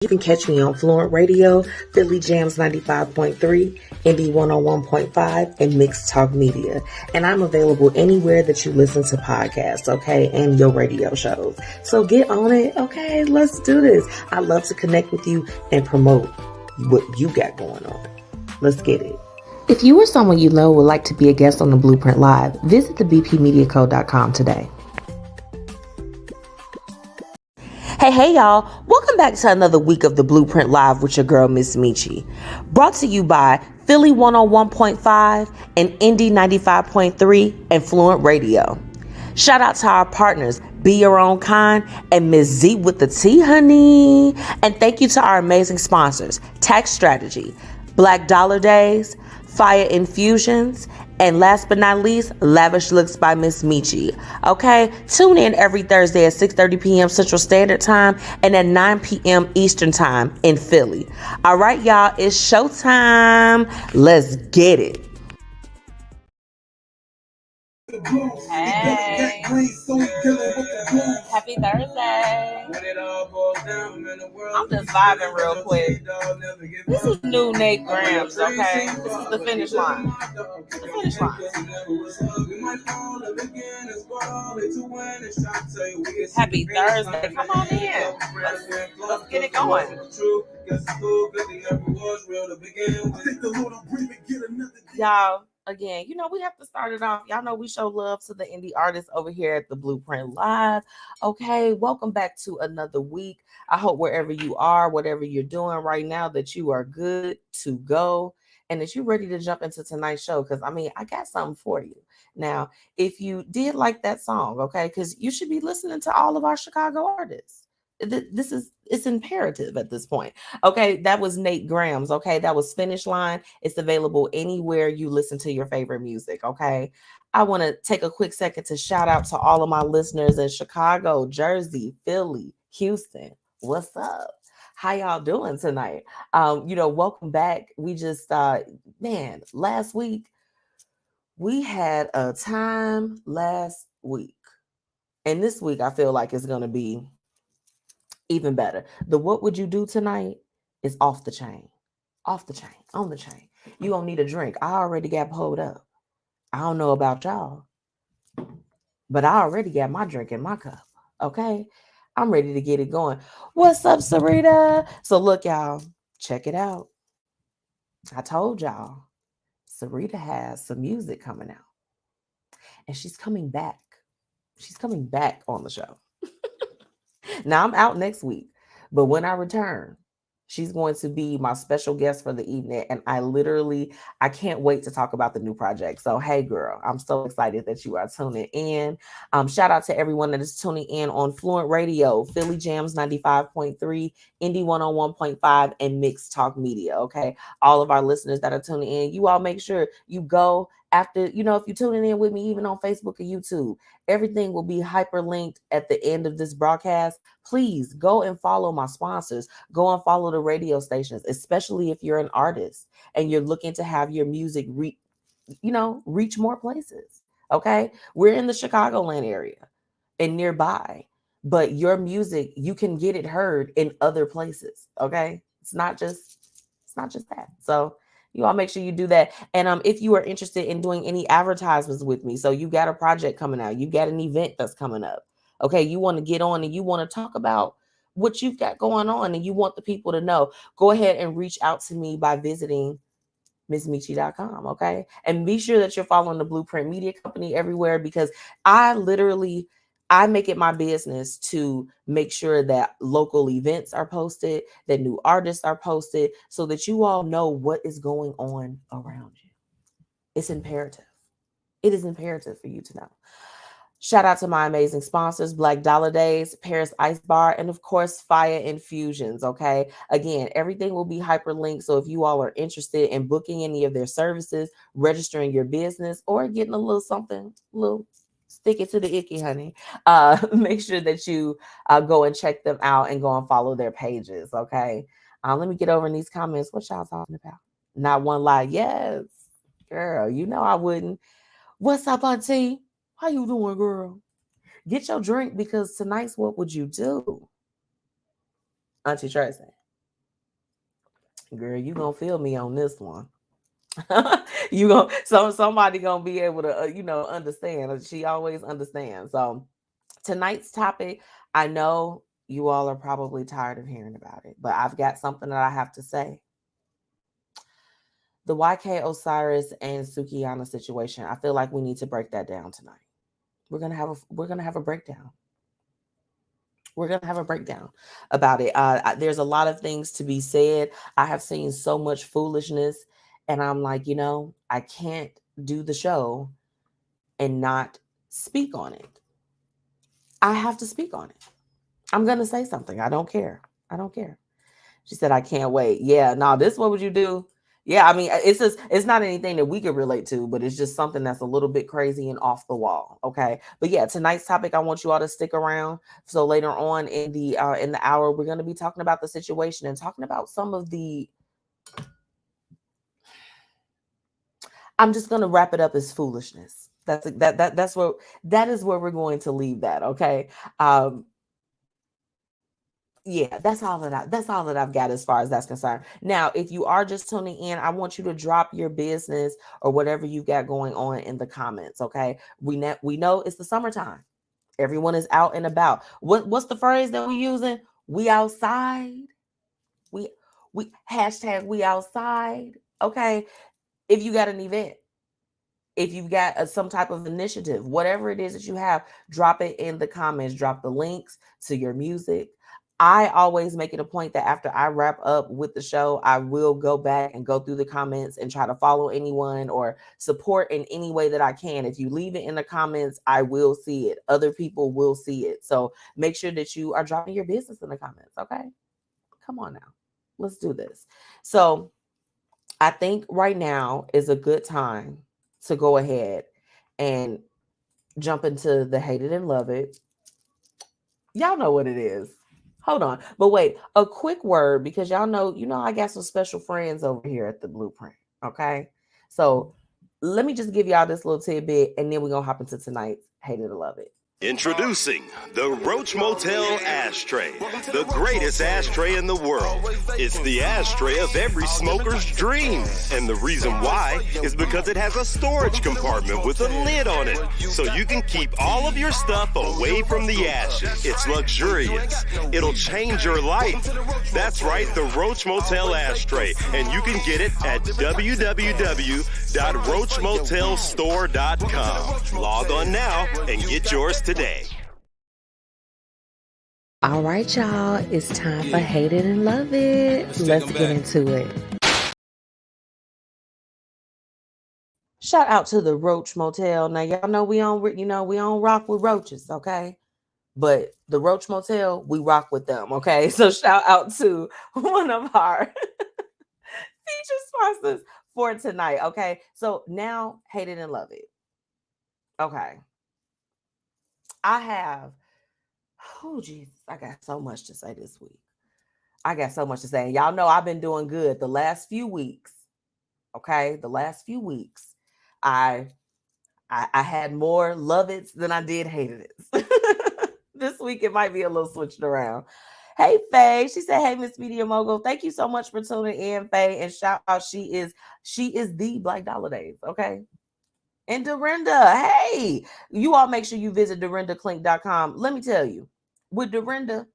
You can catch me on FluentRadio, Philly Jams 95.3, Indie 101.5, and Mixed Talk Media. And I'm available anywhere that you listen to podcasts, okay, and your radio shows. So get on it, okay? Let's do this. I love to connect with you and promote what you got going on. Let's get it. If you or someone you know would like to be a guest on the Blueprint Live, visit thebpmediaco.com today. Hey, y'all. Welcome back to another week of the Blueprint Live with your girl, MzMetchi. Brought to you by Philly 101.5 and Indie 95.3 and FluentRadio. Shout out to our partners, Be Your Own Kind and MzWTT, honey. And thank you to our amazing sponsors, Tax Strategy, Black Dollar Days, Fiya Infusions, and last but not least, Lavish Looks by MzMetchi. Okay, tune in every Thursday at 6:30 p.m. Central Standard Time and at 9 p.m. Eastern Time in Philly. All right, y'all, it's showtime. Let's get it. Hey, happy Thursday. I'm just vibing real quick. This is new Nate Grams, okay? This is the finish line. The finish line. Happy Thursday. Come on in. Let's get it going. Y'all. Again, you know, we have to start it off. Y'all know we show love to the indie artists over here at the Blueprint Live. Okay, welcome back to another week. I hope wherever you are, whatever you're doing right now, that you are good to go and that you're ready to jump into tonight's show. Because, I mean, I got something for you. Now, if you did like that song, okay, because you should be listening to all of our Chicago artists. It's imperative at this point. Okay, that was Nate Grams. Okay, that was Finish Line. It's available anywhere you listen to your favorite music. Okay, I want to take a quick second to shout out to all of my listeners in Chicago, Jersey, Philly, Houston. What's up? How y'all doing tonight? Welcome back. We just last week we had a time last week, and this week I feel like it's gonna be even better. The what would you do tonight is off the chain. Off the chain. On the chain. You don't need a drink. I already got pulled up. I don't know about y'all, but I already got my drink in my cup. Okay? I'm ready to get it going. What's up, Sarita? So look, y'all, check it out. I told y'all, Sarita has some music coming out. And she's coming back. She's coming back on the show. Now I'm out next week, but when I return, she's going to be my special guest for the evening. And I can't wait to talk about the new project. So, hey, girl, I'm so excited that you are tuning in. Shout out to everyone that is tuning in on FluentRadio, Philly Jams 95.3, Indie 101.5, and Mixed Talk Media. Okay. All of our listeners that are tuning in, you all make sure you go after, if you're tuning in with me, even on Facebook or YouTube, everything will be hyperlinked at the end of this broadcast. Please go and follow my sponsors. Go and follow the radio stations, especially if you're an artist and you're looking to have your music reach more places. Okay. We're in the Chicagoland area and nearby, but your music, you can get it heard in other places. Okay. It's not just that. So you all make sure you do that. And if you are interested in doing any advertisements with me, so you got a project coming out, you got an event that's coming up, okay, you want to get on and you want to talk about what you've got going on and you want the people to know, go ahead and reach out to me by visiting MzMetchi.com, okay? And be sure that you're following the Blueprint Media Company everywhere, because I make it my business to make sure that local events are posted, that new artists are posted, so that you all know what is going on around you. It's imperative. It is imperative for you to know. Shout out to my amazing sponsors, Black Dollar Days, Paris Ice Bar, and of course, Fiya Infusions, okay? Again, everything will be hyperlinked, so if you all are interested in booking any of their services, registering your business, or getting a little something, stick it to the icky, honey, make sure that you go and check them out and go and follow their pages, okay? Let me get over in these comments. What y'all talking about? Not one lie. Yes, girl, I wouldn't. What's up, auntie? How you doing, girl? Get your drink, because tonight's what would you do? Auntie Tracy. Girl, you gonna feel me on this one. Somebody gonna be able to understand. She always understands. So tonight's topic, I know you all are probably tired of hearing about it, but I've got something that I have to say. The YK Osiris and Sukiyana situation. I feel like we need to break that down tonight. We're gonna have a breakdown. We're gonna have a breakdown about it. There's a lot of things to be said. I have seen so much foolishness, and I'm like, I can't do the show and not speak on it. I have to speak on it. I'm gonna say something. I don't care. She said, I can't wait. Yeah, no, this what would you do? Yeah, I mean, it's not anything that we could relate to, but it's just something that's a little bit crazy and off the wall. Okay. But yeah, tonight's topic, I want you all to stick around. So later on in the hour, we're going to be talking about the situation and talking about some of the, I'm just going to wrap it up as foolishness. That is where we're going to leave that. Okay. Yeah, that's all that I've got as far as that's concerned. Now, if you are just tuning in, I want you to drop your business or whatever you got going on in the comments. Okay. We know it's the summertime. Everyone is out and about. What's the phrase that we're using? We outside. We hashtag we outside. Okay. If you got an event, if you've got some type of initiative, whatever it is that you have, drop it in the comments. Drop the links to your music. I always make it a point that after I wrap up with the show, I will go back and go through the comments and try to follow anyone or support in any way that I can. If you leave it in the comments, I will see it. Other people will see it. So make sure that you are dropping your business in the comments. Okay. Come on now. Let's do this. So I think right now is a good time to go ahead and jump into the hate it and love it. Y'all know what it is. Hold on. But wait, a quick word, because y'all know, I got some special friends over here at the Blueprint. Okay. So let me just give y'all this little tidbit and then we're going to hop into tonight's hate it or love it. Introducing the Roach Motel Ashtray, the greatest ashtray in the world. It's the ashtray of every smoker's dream. And the reason why is because it has a storage compartment with a lid on it, so you can keep all of your stuff away from the ashes. It's luxurious. It'll change your life. That's right, the Roach Motel Ashtray. And you can get it at www.roachmotelstore.com. Log on now and get yours today. All right, y'all. It's time for Hate It and Love It. Let's get into it. Shout out to the Roach Motel. Now, y'all know we don't rock with roaches, okay? But the Roach Motel, we rock with them, okay? So shout out to one of our feature sponsors for tonight, okay? So now, Hate It and Love It. Okay. I have, Jesus, I got so much to say this week. I got so much to say. And y'all know I've been doing good the last few weeks. Okay. The last few weeks, I had more love it's than I did hate it. This week, it might be a little switched around. Hey, Faye. She said, hey, Miss Media Mogul. Thank you so much for tuning in, Faye. And shout out, she is the Black Dollar Days. Okay. And Dorinda, hey, you all make sure you visit dorindaclink.com. Let me tell you, with Dorinda,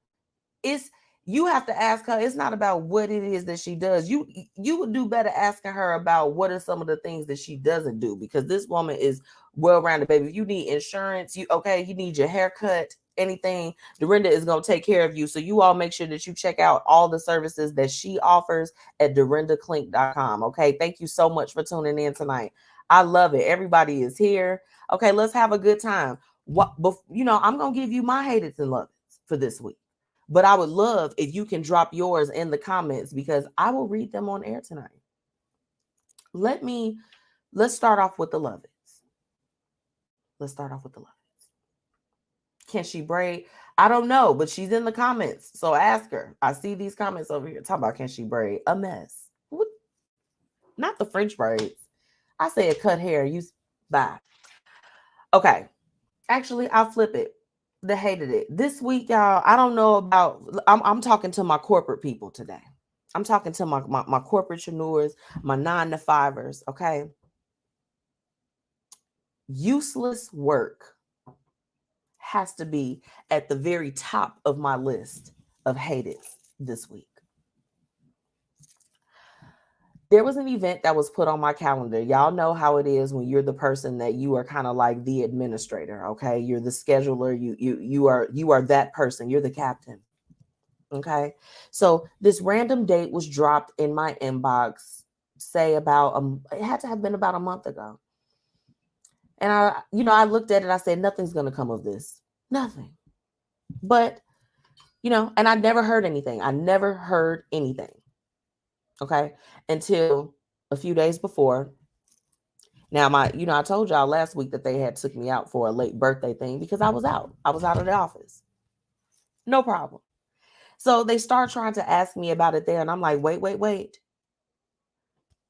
you have to ask her. It's not about what it is that she does. You would do better asking her about what are some of the things that she doesn't do, because this woman is well-rounded, baby. If you need insurance, you need your haircut, anything, Dorinda is going to take care of you. So you all make sure that you check out all the services that she offers at dorindaclink.com. Okay. Thank you so much for tuning in tonight. I love it. Everybody is here. Okay, let's have a good time. I'm going to give you my hateds and loves for this week. But I would love if you can drop yours in the comments, because I will read them on air tonight. Let's start off with the love-its. Can she braid? I don't know, but she's in the comments. So ask her. I see these comments over here talking about, can she braid? A mess. What? Not the French braids. I said cut hair. Bye. Okay. Actually, I'll flip it. The hated it. This week, y'all, I don't know about, I'm talking to my corporate people today. I'm talking to my corporatepreneurs, my 9-to-5ers, okay? Useless work has to be at the very top of my list of hated this week. There was an event that was put on my calendar. Y'all know how it is when you're the person that you are kind of like the administrator, okay? You're the scheduler. You are that person. You're the captain. Okay. So this random date was dropped in my inbox, say about it had to have been about a month ago. And I looked at it, I said, nothing's gonna come of this. Nothing. But and I never heard anything. I never heard anything. Okay. Until a few days before. Now I told y'all last week that they had took me out for a late birthday thing because I was out. I was out of the office. No problem. So they start trying to ask me about it there. And I'm like, wait.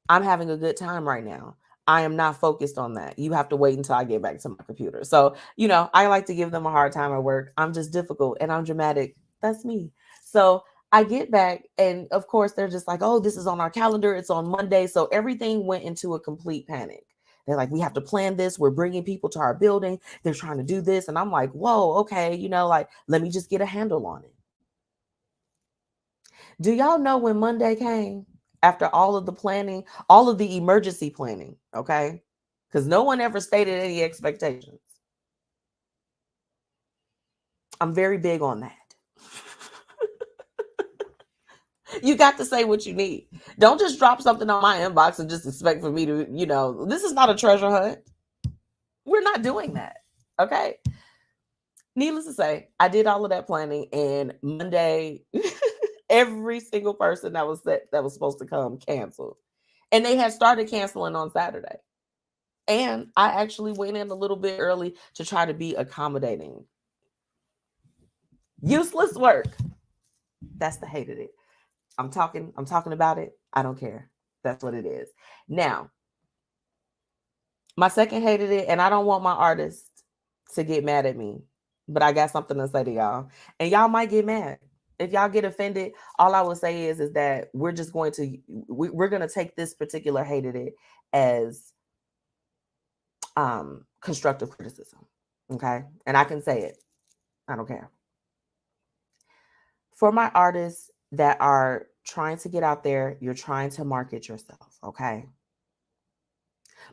I'm having a good time right now. I am not focused on that. You have to wait until I get back to my computer. So, I like to give them a hard time at work. I'm just difficult and I'm dramatic. That's me. So I get back and of course they're just like, oh, this is on our calendar. It's on Monday. So everything went into a complete panic. They're like, we have to plan this. We're bringing people to our building. They're trying to do this. And I'm like, whoa, okay. Let me just get a handle on it. Do y'all know when Monday came after all of the planning, all of the emergency planning, okay? Because no one ever stated any expectations. I'm very big on that. You got to say what you need. Don't just drop something on my inbox and just expect for me to, this is not a treasure hunt. We're not doing that, okay? Needless to say, I did all of that planning and Monday... Every single person that was supposed to come canceled. And they had started canceling on Saturday. And I actually went in a little bit early to try to be accommodating. Useless work. That's the hate of it. I'm talking about it. I don't care. That's what it is. Now, my second hated it, and I don't want my artists to get mad at me, but I got something to say to y'all. And y'all might get mad. If y'all get offended, all I will say is that we're just going to we're going to take this particular hated it as constructive criticism. Okay. And I can say it. I don't care. For my artists that are trying to get out there, you're trying to market yourself. Okay.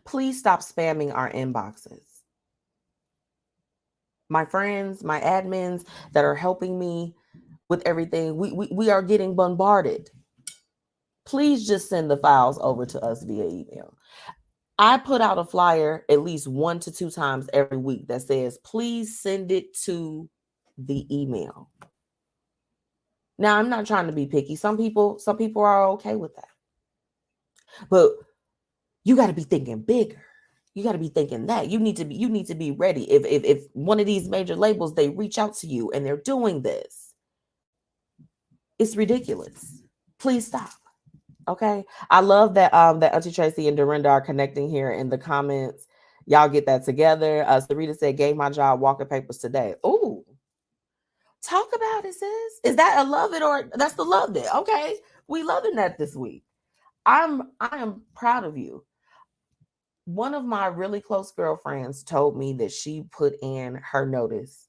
Please stop spamming our inboxes. My friends, my admins that are helping me with everything, we are getting bombarded. Please just send the files over to us via email. I put out a flyer at least 1 to 2 times every week that says, please send it to the email. Now, I'm not trying to be picky. Some people are okay with that. But you got to be thinking bigger. You got to be thinking that you need to be ready. If one of these major labels, they reach out to you and they're doing this, it's ridiculous. Please stop. Okay. I love that that Auntie Tracy and Dorinda are connecting here in the comments. Y'all get that together. Sarita said, gave my job walking papers today. Ooh. Talk about it, sis. Is that a love it or that's the love it? Okay. We loving that this week. I am proud of you. One of my really close girlfriends told me that she put in her notice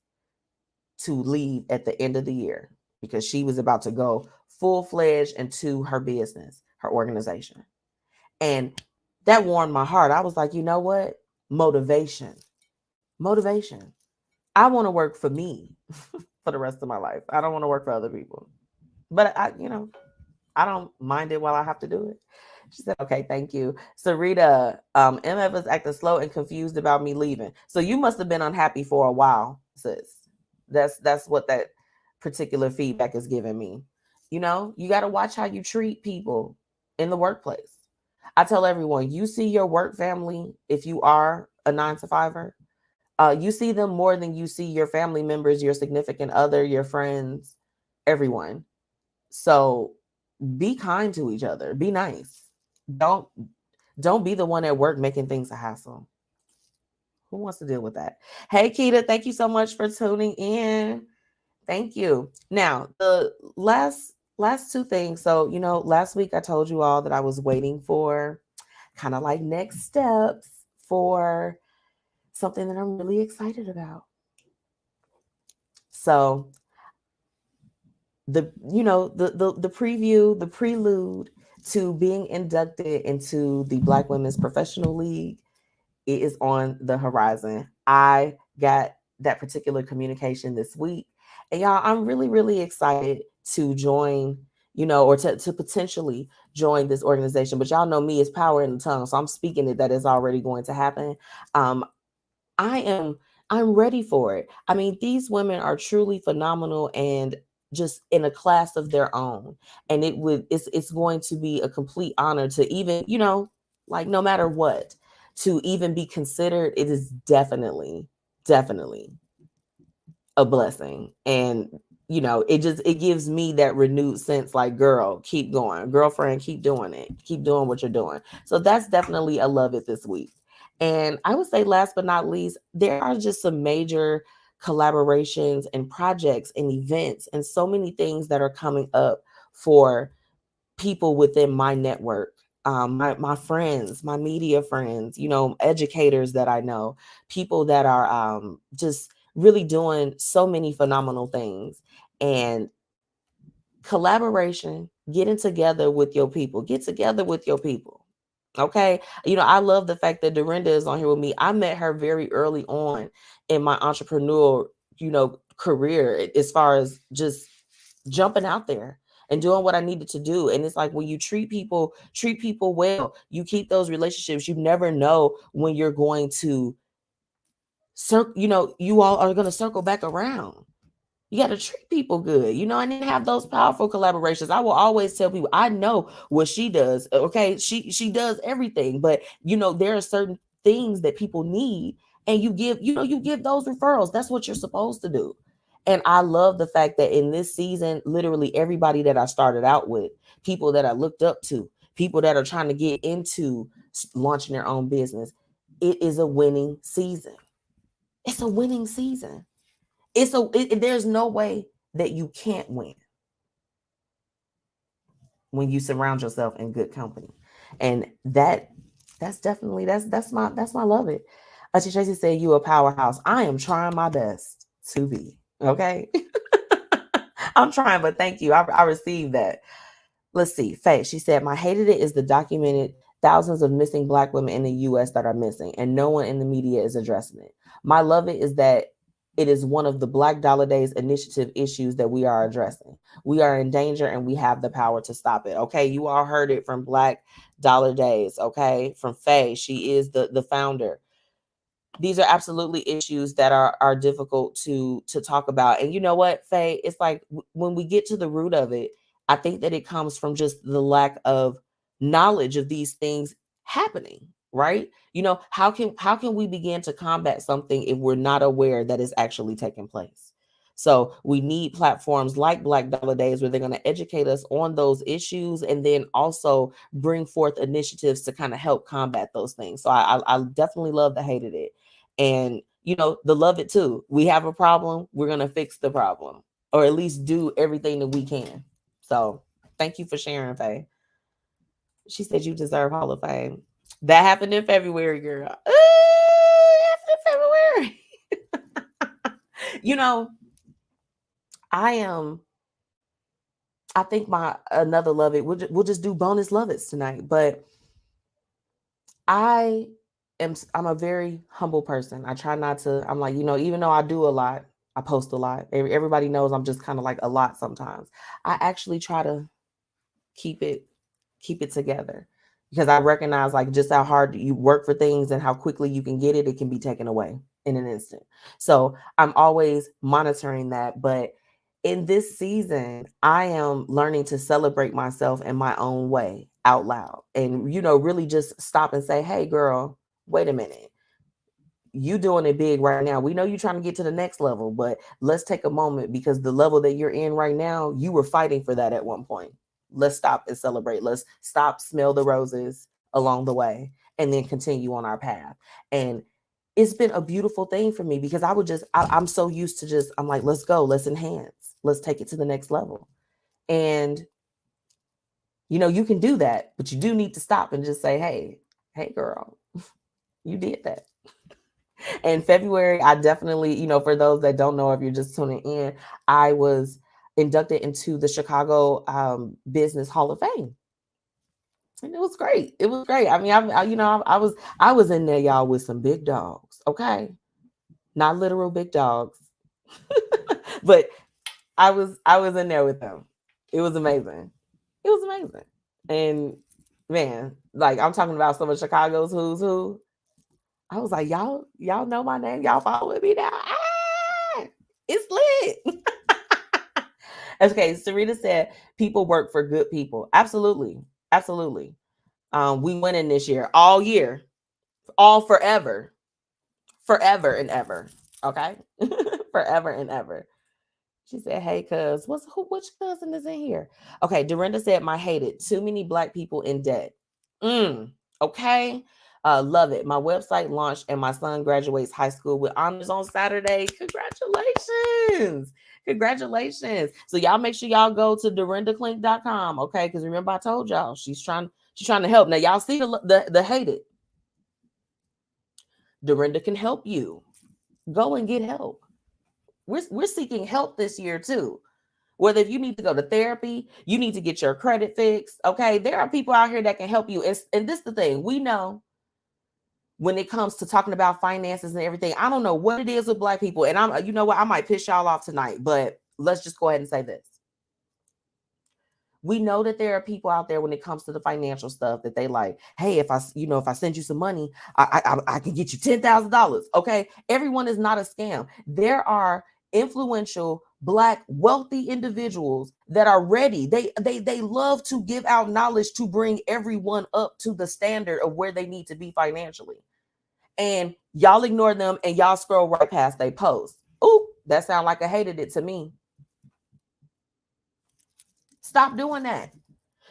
to leave at the end of the year because she was about to go full-fledged into her business, her organization. And that warmed my heart. I was like, you know what? Motivation. I want to work for me for the rest of my life. I don't want to work for other people. But I don't mind it while I have to do it. She said, okay, thank you. Sarita, MF is acting slow and confused about me leaving. So you must have been unhappy for a while, sis. That's what that particular feedback is giving me. You got to watch how you treat people in the workplace. I tell everyone, you see your work family, if you are a 9-to-5er, you see them more than you see your family members, your significant other, your friends, everyone. So be kind to each other. Be nice. Don't be the one at work making things a hassle. Who wants to deal with that? Hey, Keita, thank you so much for tuning in. Thank you. Now, the last last two things. So, last week I told you all that I was waiting for kind of like next steps for something that I'm really excited about. So the preview, the prelude to being inducted into the Black Women's Professional League, it is on the horizon. I got that particular communication this week. And y'all, I'm really, really excited to join, or to potentially join this organization. But y'all know me, it's power in the tongue. So I'm speaking it that is already going to happen. I'm ready for it. I mean, these women are truly phenomenal and just in a class of their own. And it's going to be a complete honor to even, like no matter what, to even be considered. It is definitely a blessing. And it gives me that renewed sense like, girl, keep going, girlfriend, keep doing it, keep doing what you're doing. So that's definitely a love it this week. And I would say last but not least, there are just some major collaborations and projects and events and so many things that are coming up for people within my network, my friends, my media friends, educators that I know, people that are just really doing so many phenomenal things. And collaboration, getting together with your people, get together with your people. Okay. I love the fact that Dorinda is on here with me. I met her very early on in my entrepreneurial, career, as far as just jumping out there and doing what I needed to do. And it's like, when you treat people well, you keep those relationships. You never know when you're going to you all are going to circle back around. You got to treat people good, and then have those powerful collaborations. I will always tell people, I know what she does. Okay. She does everything, but there are certain things that people need, and you give those referrals. That's what you're supposed to do. And I love the fact that in this season, literally everybody that I started out with, people that I looked up to, people that are trying to get into launching their own business, it is a winning season. It's a winning season. There's no way that you can't win when you surround yourself in good company. And that's my love it. Auntie Tracy said, you a powerhouse. I am trying my best to be. Okay. I'm trying, but thank you. I received that. Let's see. Faye, she said, my hated it is the documented thousands of missing Black women in the U.S. that are missing, and no one in the media is addressing it. My love it is that it is one of the Black Dollar Days initiative issues that we are addressing. We are in danger and we have the power to stop it. Okay. You all heard it from Black Dollar Days. Okay. From Faye. She is the founder. These are absolutely issues that are difficult to talk about. And you know what, Faye? It's like when we get to the root of it, I think that it comes from just the lack of knowledge of these things happening, right? How can we begin to combat something if we're not aware that it's actually taking place? So we need platforms like Black Dollar Days where they're going to educate us on those issues and then also bring forth initiatives to kind of help combat those things. So I definitely love the hated it. And, the love it too. We have a problem. We're going to fix the problem, or at least do everything that we can. So thank you for sharing, Faye. She said you deserve Hall of Fame. That happened in February, girl. February. I think my another love it. We'll just do bonus love it's tonight. But I'm a very humble person. I try not to. I'm like, even though I do a lot, I post a lot. Everybody knows I'm just kind of like a lot sometimes. I actually try to keep it together, because I recognize like just how hard you work for things and how quickly you can get it. It can be taken away in an instant. So I'm always monitoring that. But in this season, I am learning to celebrate myself in my own way out loud, and, really just stop and say, hey, girl, wait a minute. You doing it big right now. We know you're trying to get to the next level, but let's take a moment, because the level that you're in right now, you were fighting for that at one point. Let's stop and celebrate. Let's stop, smell the roses along the way, and then continue on our path. And it's been a beautiful thing for me, because I'm so used to I'm like, let's go, let's enhance, let's take it to the next level. And You know, you can do that, but you do need to stop and just say, hey, girl, you did that. In February, I definitely, you know, for those that don't know, if you're just tuning in, I was inducted into the Chicago Business Hall of Fame. And it was great. It was great. I mean, I was in there, y'all, with some big dogs. Okay. Not literal big dogs, but I was in there with them. It was amazing. It was amazing. And man, like I'm talking about some of Chicago's who's who. I was like, y'all know my name. Y'all following me now. Ah, it's lit. Okay, Sarita said people work for good people. Absolutely. Absolutely. We went in this year, all year, all forever and ever. Okay. Forever and ever. She said, hey, cuz, which cousin is in here? Okay, Dorinda said, my hated, too many Black people in debt. Okay. Love it. My website launched and my son graduates high school with honors on Saturday. Congratulations. Congratulations. So y'all make sure y'all go to dorindaclink.com. Okay. Because remember, I told y'all she's trying to help. Now, y'all see the hated. Dorinda can help you. Go and get help. We're seeking help this year too. Whether if you need to go to therapy, you need to get your credit fixed. Okay. There are people out here that can help you. And this is the thing. We know when it comes to talking about finances and everything, I don't know what it is with Black people. And you know what? I might piss y'all off tonight, but let's just go ahead and say this. We know that there are people out there when it comes to the financial stuff that they like, hey, if I send you some money, I can get you $10,000. Okay. Everyone is not a scam. There are influential Black wealthy individuals that are ready. They love to give out knowledge to bring everyone up to the standard of where they need to be financially. And y'all ignore them and y'all scroll right past they post. Ooh, that sounds like I hated it to me. Stop doing that.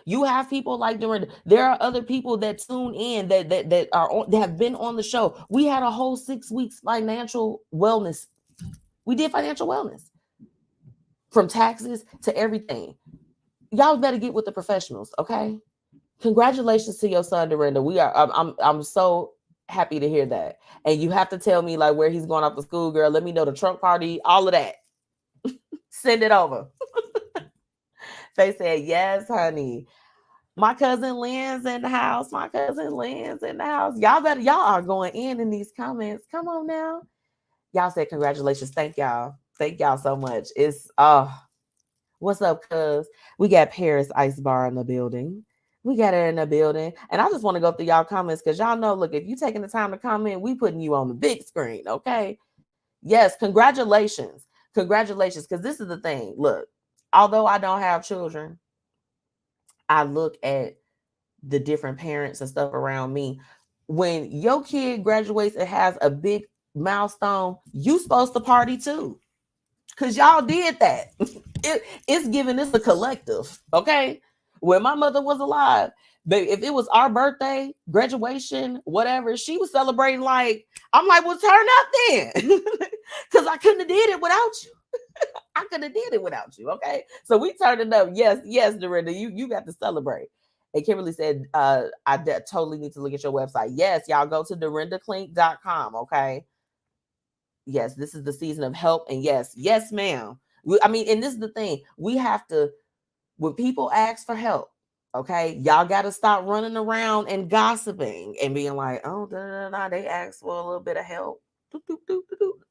You have people like Dorinda. There are other people that tune in that have been on the show. We had a whole 6 weeks financial wellness. We did financial wellness from taxes to everything. Y'all better get with the professionals, okay? Congratulations to your son, Dorinda. I'm so happy to hear that. And you have to tell me like where he's going off to school, girl. Let me know the trunk party, all of that. Send it over. They said, yes, honey. My cousin Lynn's in the house. My cousin Lynn's in the house. Y'all are going in these comments. Come on now. Y'all said congratulations. Thank y'all. Thank y'all so much. It's what's up, cuz? We got Paris Ice Bar in the building. We got her in the building. And I just want to go through y'all comments because y'all know, look, if you taking the time to comment, we putting you on the big screen, okay? Yes, congratulations. Congratulations. Because this is the thing. Look, although I don't have children, I look at the different parents and stuff around me. When your kid graduates and has a big milestone, you supposed to party too. Because y'all did that. It's giving this a collective, okay? When my mother was alive, but if it was our birthday, graduation, whatever, she was celebrating like, I'm like, well, turn up then. Because I couldn't have did it without you. I could have did it without you, okay? So we turned it up. Yes, Dorinda, you got to celebrate. And Kimberly said, I totally need to look at your website. Yes, y'all go to dorindaclink.com, okay? Yes, this is the season of help. And yes, ma'am. And this is the thing. We have to, when people ask for help, okay, y'all got to stop running around and gossiping and being like, oh, they asked for a little bit of help.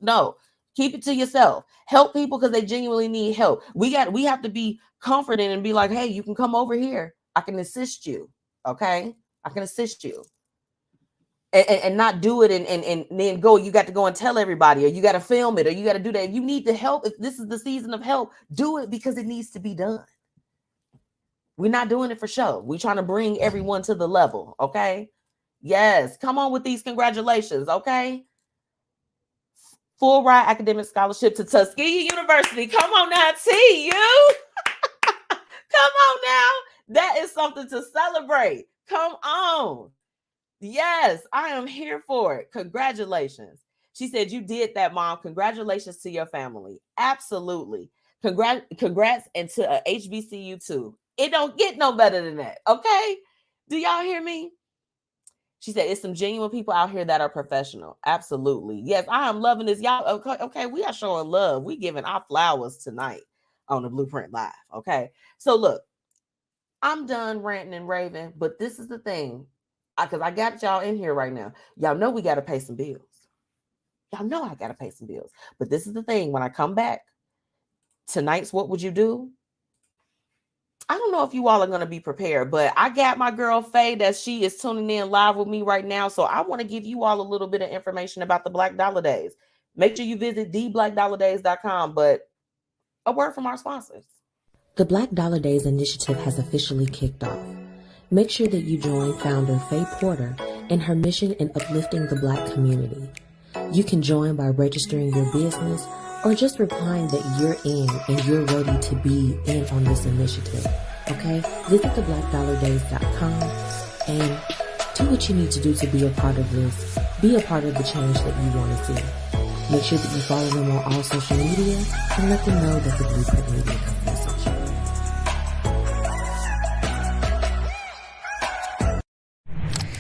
No, keep it to yourself. Help people because they genuinely need help. We have to be confident and be like, hey, you can come over here. I can assist you. Okay, I can assist you. And not do it and then go. You got to go and tell everybody, or you got to film it, or you got to do that. If you need the help, if this is the season of help, do it because it needs to be done. We're not doing it for show. We're trying to bring everyone to the level. Okay. Yes. Come on with these congratulations. Okay. Full ride academic scholarship to Tuskegee University. Come on now, T, you. Come on now. That is something to celebrate. Come on. Yes, I am here for it. Congratulations. She said, you did that, Mom. Congratulations to your family. Absolutely. Congrats and to HBCU too. It don't get no better than that. Okay. Do y'all hear me? She said, it's some genuine people out here that are professional. Absolutely. Yes, I am loving this. Y'all, okay, we are showing love. We giving our flowers tonight on the Blueprint Live. Okay. So look, I'm done ranting and raving, but this is the thing. Because I got y'all in here right now. Y'all know we got to pay some bills. Y'all know I got to pay some bills. But this is the thing. When I come back, tonight's What Would You Do? I don't know if you all are going to be prepared, but I got my girl Faye that she is tuning in live with me right now. So I want to give you all a little bit of information about the Black Dollar Days. Make sure you visit theblackdollardays.com. But a word from our sponsors. The Black Dollar Days initiative has officially kicked off. Make sure that you join founder Faye Porter in her mission in uplifting the Black community. You can join by registering your business or just replying that you're in and you're ready to be in on this initiative. Okay? Visit theblackdollardays.com and do what you need to do to be a part of this. Be a part of the change that you want to see. Make sure that you follow them on all social media and let them know that the Blueprint Media Company sent you.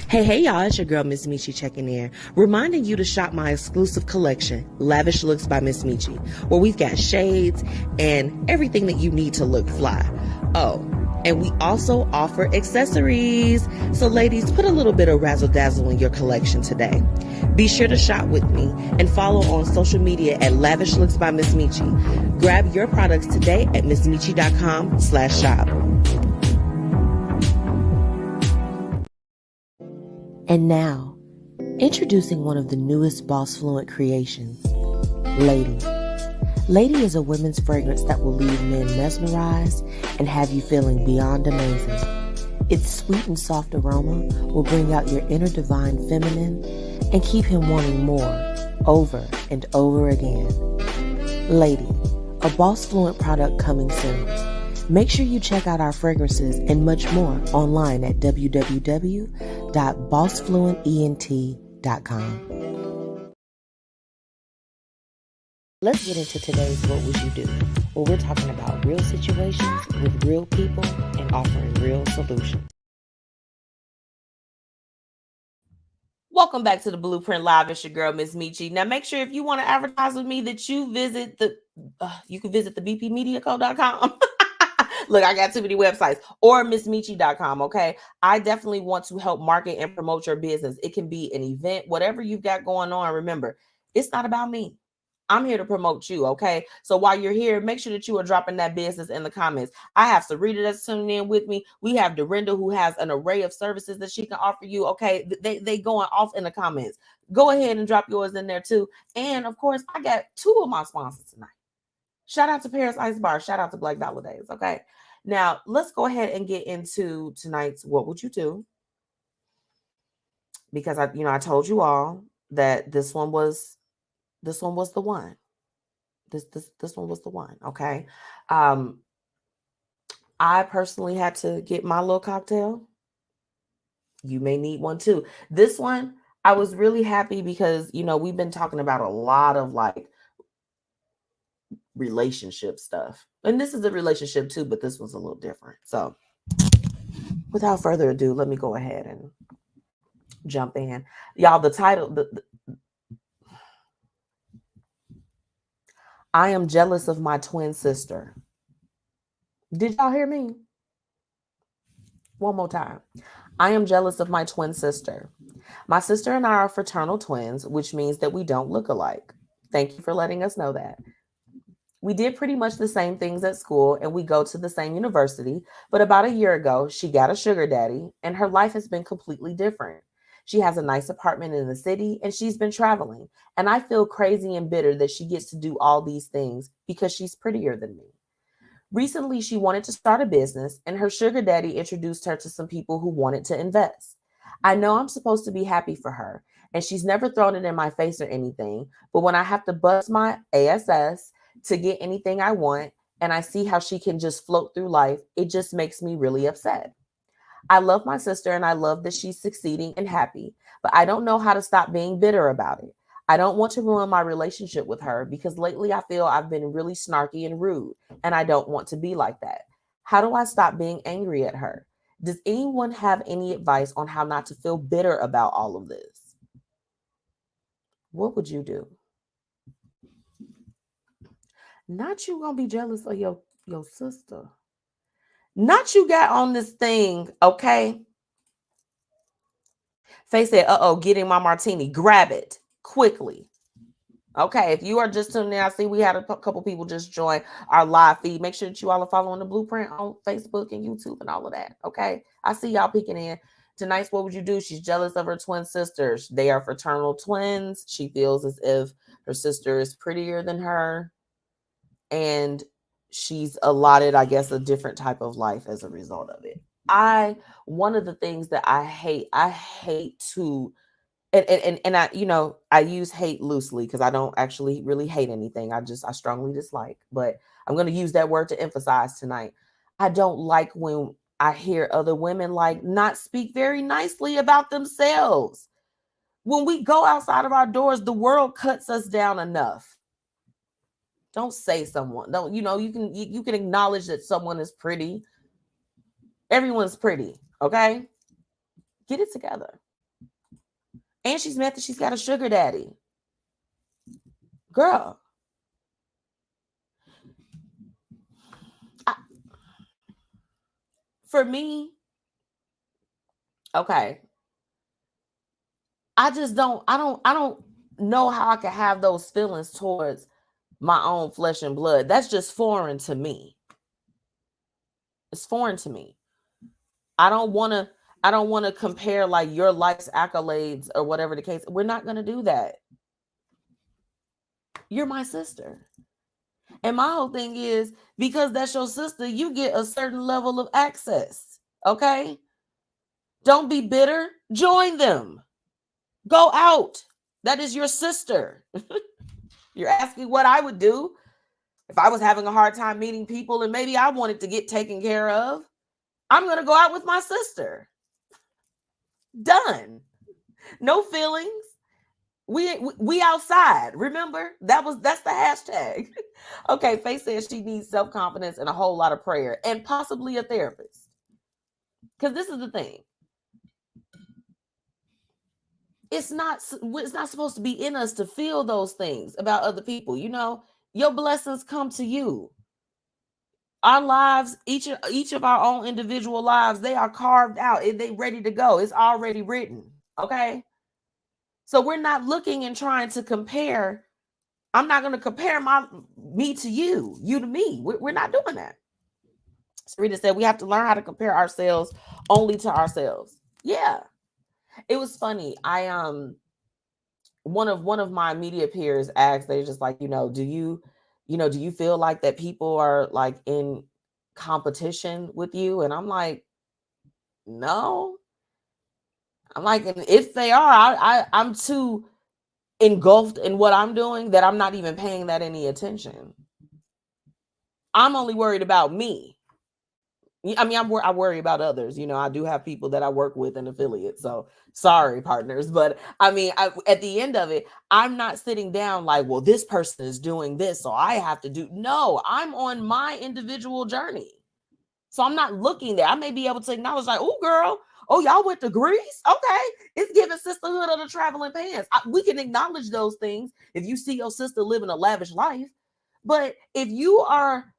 Hey, y'all, it's your girl, MzMetchi, checking in, reminding you to shop my exclusive collection, Lavish Looks by MzMetchi, where we've got shades and everything that you need to look fly. Oh, and we also offer accessories. So ladies, put a little bit of razzle dazzle in your collection today. Be sure to shop with me and follow on social media at Lavish Looks by MzMetchi. Grab your products today at MzMetchi.com/shop. And now, introducing one of the newest BossFluent creations, Lady. Lady is a women's fragrance that will leave men mesmerized and have you feeling beyond amazing. Its sweet and soft aroma will bring out your inner divine feminine and keep him wanting more, over and over again. Lady, a BossFluent product coming soon. Make sure you check out our fragrances and much more online at www.bossfluentent.com. Let's get into today's What Would You Do? Where we're talking about real situations with real people and offering real solutions. Welcome back to the Blueprint Live. It's your girl, MzMetchi. Now, make sure if you want to advertise with me that you visit you can visit the bpmediaco.com. Look, I got too many websites, or MzMetchi.com. Okay. I definitely want to help market and promote your business. It can be an event, whatever you've got going on. Remember, it's not about me. I'm here to promote you. Okay. So while you're here, make sure that you are dropping that business in the comments. I have Sarita that's tuning in with me. We have Dorinda who has an array of services that she can offer you. Okay. They going off in the comments. Go ahead and drop yours in there too. And of course, I got two of my sponsors tonight. Shout out to Paris Ice Bar. Shout out to Black Dollar Days. Okay. Now let's go ahead and get into tonight's What Would You Do? Because I told you all that this one was the one. This one was the one. Okay. I personally had to get my little cocktail. You may need one too. This one, I was really happy because, we've been talking about a lot of like relationship stuff. And this is a relationship too, but this was a little different. So without further ado, let me go ahead and jump in. Y'all, the title, I am jealous of my twin sister. Did y'all hear me? One more time. I am jealous of my twin sister. My sister and I are fraternal twins, which means that we don't look alike. Thank you for letting us know that. We did pretty much the same things at school and we go to the same university, but about a year ago, she got a sugar daddy and her life has been completely different. She has a nice apartment in the city and she's been traveling. And I feel crazy and bitter that she gets to do all these things because she's prettier than me. Recently, she wanted to start a business and her sugar daddy introduced her to some people who wanted to invest. I know I'm supposed to be happy for her and she's never thrown it in my face or anything. But when I have to bust my ass to get anything I want and I see how she can just float through life, it just makes me really upset. I love my sister and I love that she's succeeding and happy, but I don't know how to stop being bitter about it. I don't want to ruin my relationship with her because lately I feel I've been really snarky and rude and I don't want to be like that. How do I stop being angry at her? Does anyone have any advice on how not to feel bitter about all of this? What would you do? Not you gonna be jealous of your sister. Not you got on this thing, okay? Faye said, getting my martini. Grab it quickly. Okay, if you are just tuning in, I see we had a couple people just join our live feed. Make sure that you all are following the Blueprint on Facebook and YouTube and all of that. Okay, I see y'all peeking in. Tonight's What Would You Do? She's jealous of her twin sisters. They are fraternal twins. She feels as if her sister is prettier than her. And she's allotted, I guess, a different type of life as a result of it. One of the things that I hate to, and I, I use hate loosely because I don't actually really hate anything. I strongly dislike, but I'm going to use that word to emphasize tonight. I don't like when I hear other women not speak very nicely about themselves. When we go outside of our doors, the world cuts us down enough. Don't say someone. Don't, you can acknowledge that someone is pretty. Everyone's pretty, okay? Get it together. And she's mad that she's got a sugar daddy. Girl. For me, okay. I don't know how I can have those feelings towards my own flesh and blood. That's just foreign to me. It's foreign to me. I don't want to compare your life's accolades or whatever the case. We're not going to do that. You're my sister. And my whole thing is, because that's your sister, you get a certain level of access. Okay? Don't be bitter. Join them. Go out. That is your sister. You're asking what I would do if I was having a hard time meeting people and maybe I wanted to get taken care of. I'm going to go out with my sister. Done. No feelings. We outside. Remember? That's the hashtag. Okay, Faye says she needs self-confidence and a whole lot of prayer and possibly a therapist. Because this is the thing. It's not supposed to be in us to feel those things about other people. Your blessings come to you. Our lives, each of our own individual lives, they are carved out. They ready to go. It's already written. Okay. So we're not looking and trying to compare. I'm not going to compare me to you to me. We're not doing that. Sarita said we have to learn how to compare ourselves only to ourselves. Yeah. It was funny. One of my media peers asked, they just do you feel like that people are in competition with you? And I'm like, no. I'm like, if they are, I'm too engulfed in what I'm doing that I'm not even paying that any attention. I'm only worried about me. I mean, I worry about others. I do have people that I work with and affiliates. So sorry, partners. But I mean, at the end of it, I'm not sitting down well, this person is doing this, so I have to do. No, I'm on my individual journey. So I'm not looking there. I may be able to acknowledge oh, girl, oh, y'all went to Greece? Okay. It's giving sisterhood of the traveling pants. We can acknowledge those things if you see your sister living a lavish life. But if you are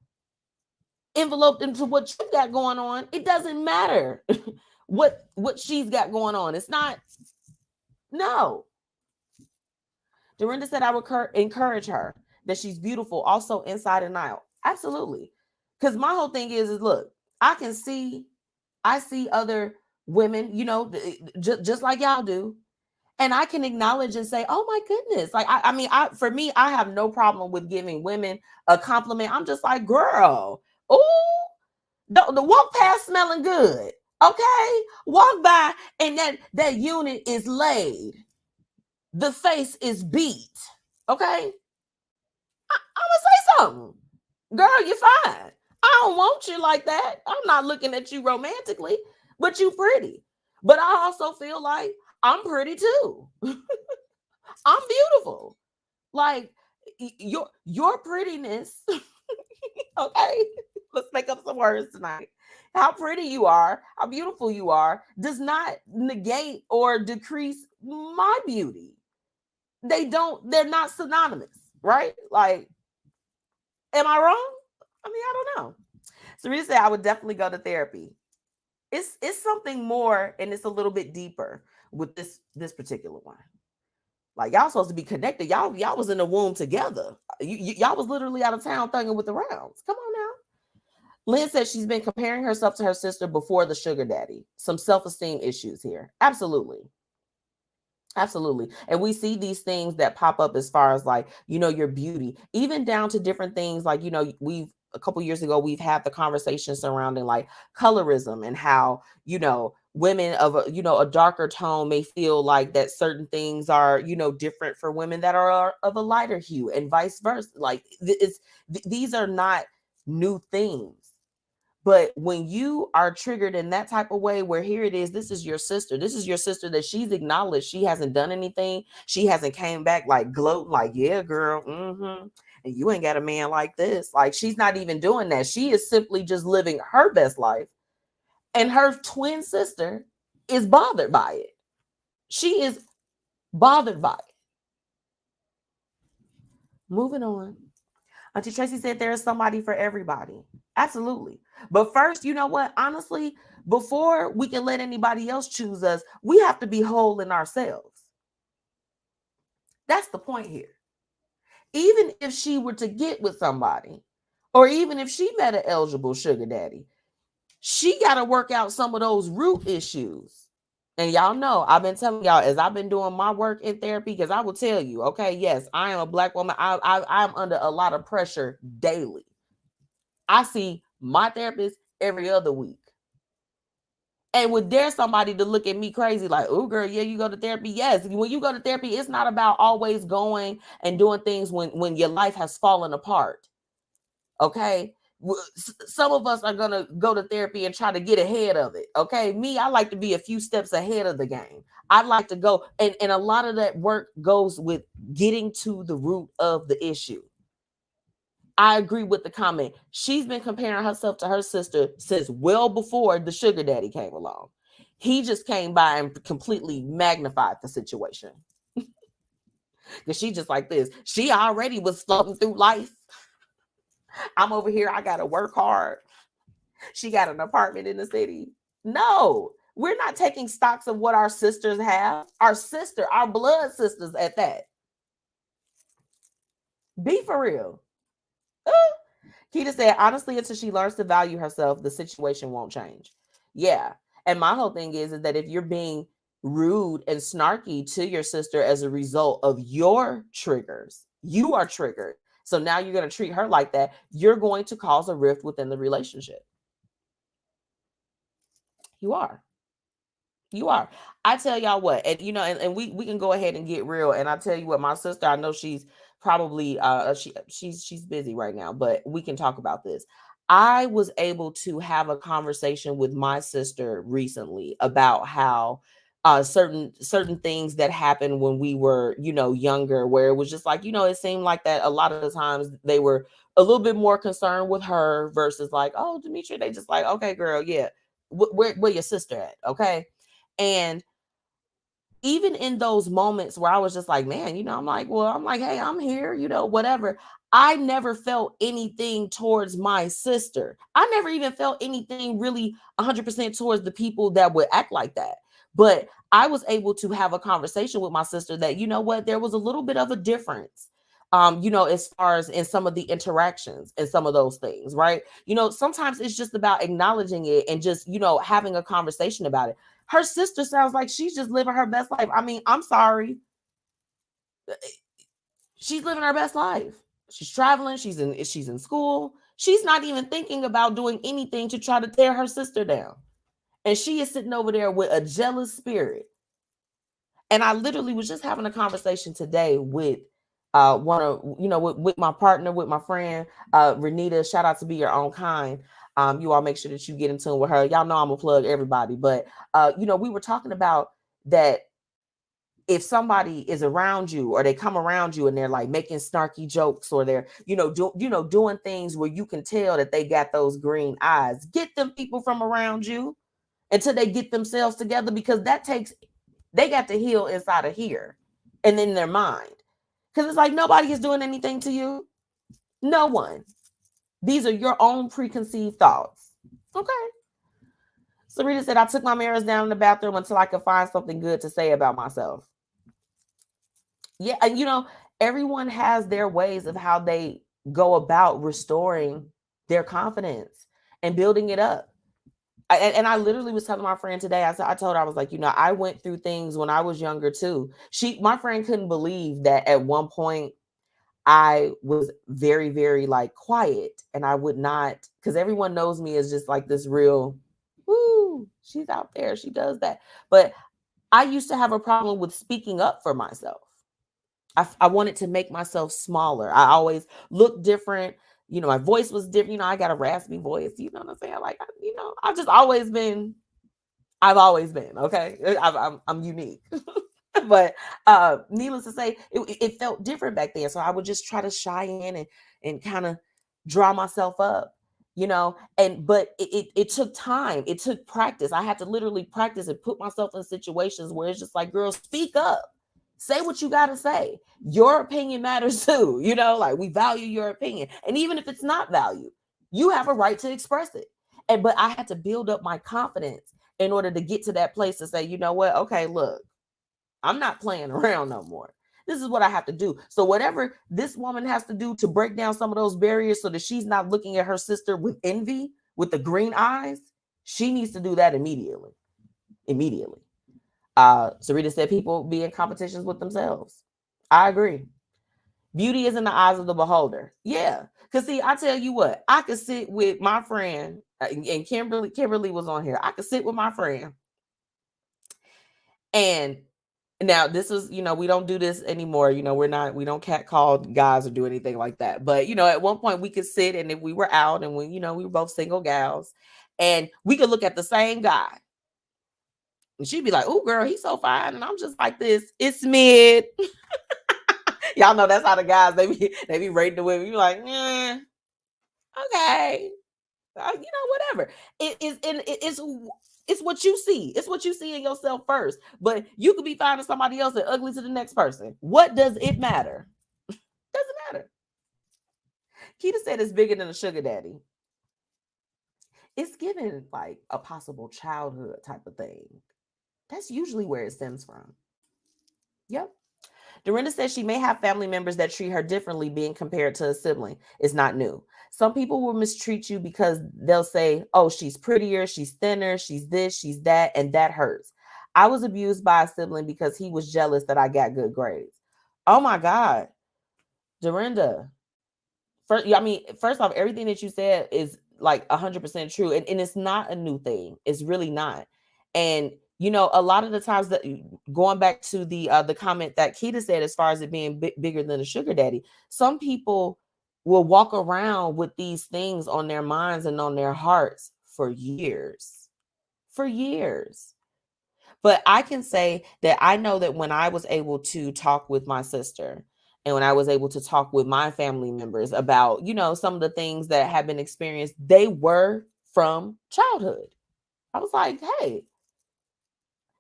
enveloped into what you got going on, it doesn't matter what she's got going on. It's not. No. Dorinda said I would encourage her that she's beautiful also inside and out. Absolutely. Because my whole thing is look, I see other women, just like y'all do. And I can acknowledge and say, oh my goodness. For me, I have no problem with giving women a compliment. I'm just like, girl, oh, the walk past smelling good. Okay. Walk by and that unit is laid. The face is beat. Okay. I'm going to say something. Girl, you're fine. I don't want you like that. I'm not looking at you romantically, but you pretty. But I also feel like I'm pretty too. I'm beautiful. Your prettiness, okay? Let's make up some words tonight. How pretty you are, how beautiful you are, does not negate or decrease my beauty. They're not synonymous, right? Like, am I wrong? I mean, I don't know. Serena said I would definitely go to therapy. It's something more, and it's a little bit deeper with this particular one. Like, y'all supposed to be connected. Y'all was in the womb together. Y'all was literally out of town thugging with the rounds. Come on now. Lynn said she's been comparing herself to her sister before the sugar daddy. Some self-esteem issues here. Absolutely. Absolutely. And we see these things that pop up as far as like, your beauty, even down to different things. Like, a couple years ago, we've had the conversation surrounding like colorism and how, women of a darker tone may feel like that certain things are, different for women that are of a lighter hue and vice versa. Like these are not new things. But when you are triggered in that type of way, where here it is, this is your sister that she's acknowledged she hasn't done anything. She hasn't came back like gloating, like, yeah, girl. And you ain't got a man like this. Like, she's not even doing that. She is simply just living her best life. And her twin sister is bothered by it. She is bothered by it. Moving on. Auntie Tracy said there is somebody for everybody. Absolutely. But first, you know what? Honestly, before we can let anybody else choose us, we have to be whole in ourselves. That's the point here. Even if she were to get with somebody, or even if she met an eligible sugar daddy, she got to work out some of those root issues. And y'all know, I've been telling y'all as I've been doing my work in therapy, because I will tell you, okay, yes, I am a Black woman. I'm under a lot of pressure daily. I see my therapist every other week. And would dare somebody to look at me crazy like, oh, girl, yeah, you go to therapy? Yes. When you go to therapy, it's not about always going and doing things when your life has fallen apart. Okay? Some of us are going to go to therapy and try to get ahead of it. Okay. Me, I like to be a few steps ahead of the game. I'd like to go. And a lot of that work goes with getting to the root of the issue. I agree with the comment. She's been comparing herself to her sister since well before the sugar daddy came along. He just came by and completely magnified the situation. Because she just like this. She already was floating through life. I'm over here. I got to work hard. She got an apartment in the city. No, we're not taking stocks of what our sisters have. Our blood sisters at that. Be for real. Keita said, honestly, until she learns to value herself, the situation won't change. Yeah. And my whole thing is that if you're being rude and snarky to your sister as a result of your triggers, you are triggered. So now you're going to treat her like that. You're going to cause a rift within the relationship. You are. I tell y'all what, and and we can go ahead and get real. And I tell you what, my sister, I know she's probably she's busy right now, but we can talk about this. I was able to have a conversation with my sister recently about how certain things that happened when we were, younger, where it was just like, it seemed like that a lot of the times they were a little bit more concerned with her versus like, oh, Demetria, they just like, okay, girl, yeah, where your sister at? Okay. And even in those moments where I was just like, man, I'm like, hey, I'm here, whatever. I never felt anything towards my sister. I never even felt anything really 100% towards the people that would act like that. But I was able to have a conversation with my sister that, there was a little bit of a difference, as far as in some of the interactions and some of those things, right? Sometimes it's just about acknowledging it and just, having a conversation about it. Her sister sounds like she's just living her best life. I mean, I'm sorry. She's living her best life. She's traveling. She's in school. She's not even thinking about doing anything to try to tear her sister down. And she is sitting over there with a jealous spirit. And I literally was just having a conversation today with with my partner, with my friend, Renita. Shout out to Be Your Own Kind. You all make sure that you get in tune with her. Y'all know I'm gonna plug everybody, but we were talking about that if somebody is around you or they come around you and they're like making snarky jokes or they're, doing things where you can tell that they got those green eyes, get them people from around you until they get themselves together, because they got to heal inside of here and in their mind. Because it's like nobody is doing anything to you. No one. These are your own preconceived thoughts. Okay. Sarita said, I took my mirrors down in the bathroom until I could find something good to say about myself. Yeah, and everyone has their ways of how they go about restoring their confidence and building it up. And I literally was telling my friend today, I told her, I was like, I went through things when I was younger too. My friend couldn't believe that at one point I was very, very like quiet, and I would not, because everyone knows me as just like this real, woo, she's out there, she does that. But I used to have a problem with speaking up for myself. I wanted to make myself smaller. I always looked different. My voice was different. I got a raspy voice. You know what I'm saying? Like, I've always been, okay? I'm unique. But needless to say, it felt different back then. So I would just try to shy in and kind of draw myself up, but it took time. It took practice. I had to literally practice and put myself in situations where it's just like, girl, speak up. Say what you got to say. Your opinion matters too. Like, we value your opinion. And even if it's not valued, you have a right to express it. But I had to build up my confidence in order to get to that place to say, you know what? Okay, look, I'm not playing around no more. This is what I have to do. So whatever this woman has to do to break down some of those barriers so that she's not looking at her sister with envy, with the green eyes, she needs to do that immediately. Immediately. Sarita said people be in competitions with themselves. I agree. Beauty is in the eyes of the beholder. Yeah. Because see, I tell you what, I could sit with my friend, and Kimberly was on here. I could sit with my friend. And now this is, we don't do this anymore. We don't catcall guys or do anything like that. But, at one point we could sit, and if we were out and we were both single gals, and we could look at the same guy. And she'd be like, oh, girl, he's so fine. And I'm just like this. It's mid. Y'all know that's how the guys, they be rating the women. You're like, okay. Whatever. It's what you see. It's what you see in yourself first. But you could be finding somebody else and ugly to the next person. What does it matter? Doesn't matter. Keita said it's bigger than a sugar daddy. It's given like a possible childhood type of thing. That's usually where it stems from. Yep. Dorinda says she may have family members that treat her differently being compared to a sibling. It's not new. Some people will mistreat you because they'll say, oh, she's prettier, she's thinner, she's this, she's that, and that hurts. I was abused by a sibling because he was jealous that I got good grades. Oh my God. Dorinda. First off, everything that you said is like 100% true. And it's not a new thing. It's really not. And a lot of the times, that going back to the comment that Keita said, as far as it being bigger than a sugar daddy, some people will walk around with these things on their minds and on their hearts for years. But I can say that I know that when I was able to talk with my sister, and when I was able to talk with my family members about, some of the things that have been experienced, they were from childhood. I was like, hey,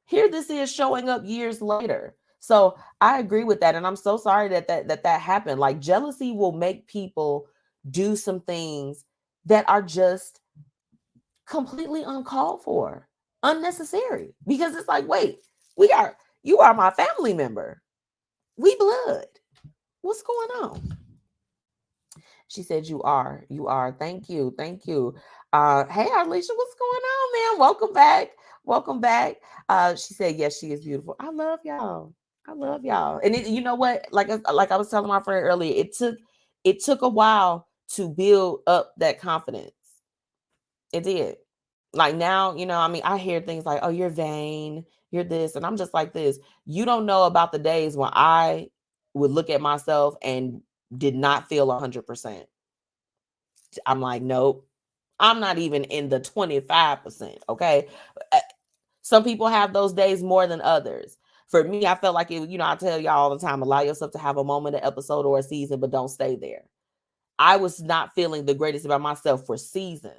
here this is showing up years later. So I agree with that. And I'm so sorry that happened. Like, jealousy will make people do some things that are just completely uncalled for, unnecessary, because it's like, wait, you are my family member. We blood. What's going on? She said, you are. Thank you. Hey, Alicia, what's going on, man? Welcome back. She said, yes, she is beautiful. I love y'all. And you know what? Like I was telling my friend earlier, it took a while to build up that confidence. It did. Like now, I hear things like, oh, you're vain, you're this. And I'm just like this. You don't know about the days when I would look at myself and did not feel 100%. I'm like, nope, I'm not even in the 25%. Okay. Some people have those days more than others. For me, I felt like it, I tell y'all all the time, allow yourself to have a moment, an episode, or a season, but don't stay there. I was not feeling the greatest about myself for seasons.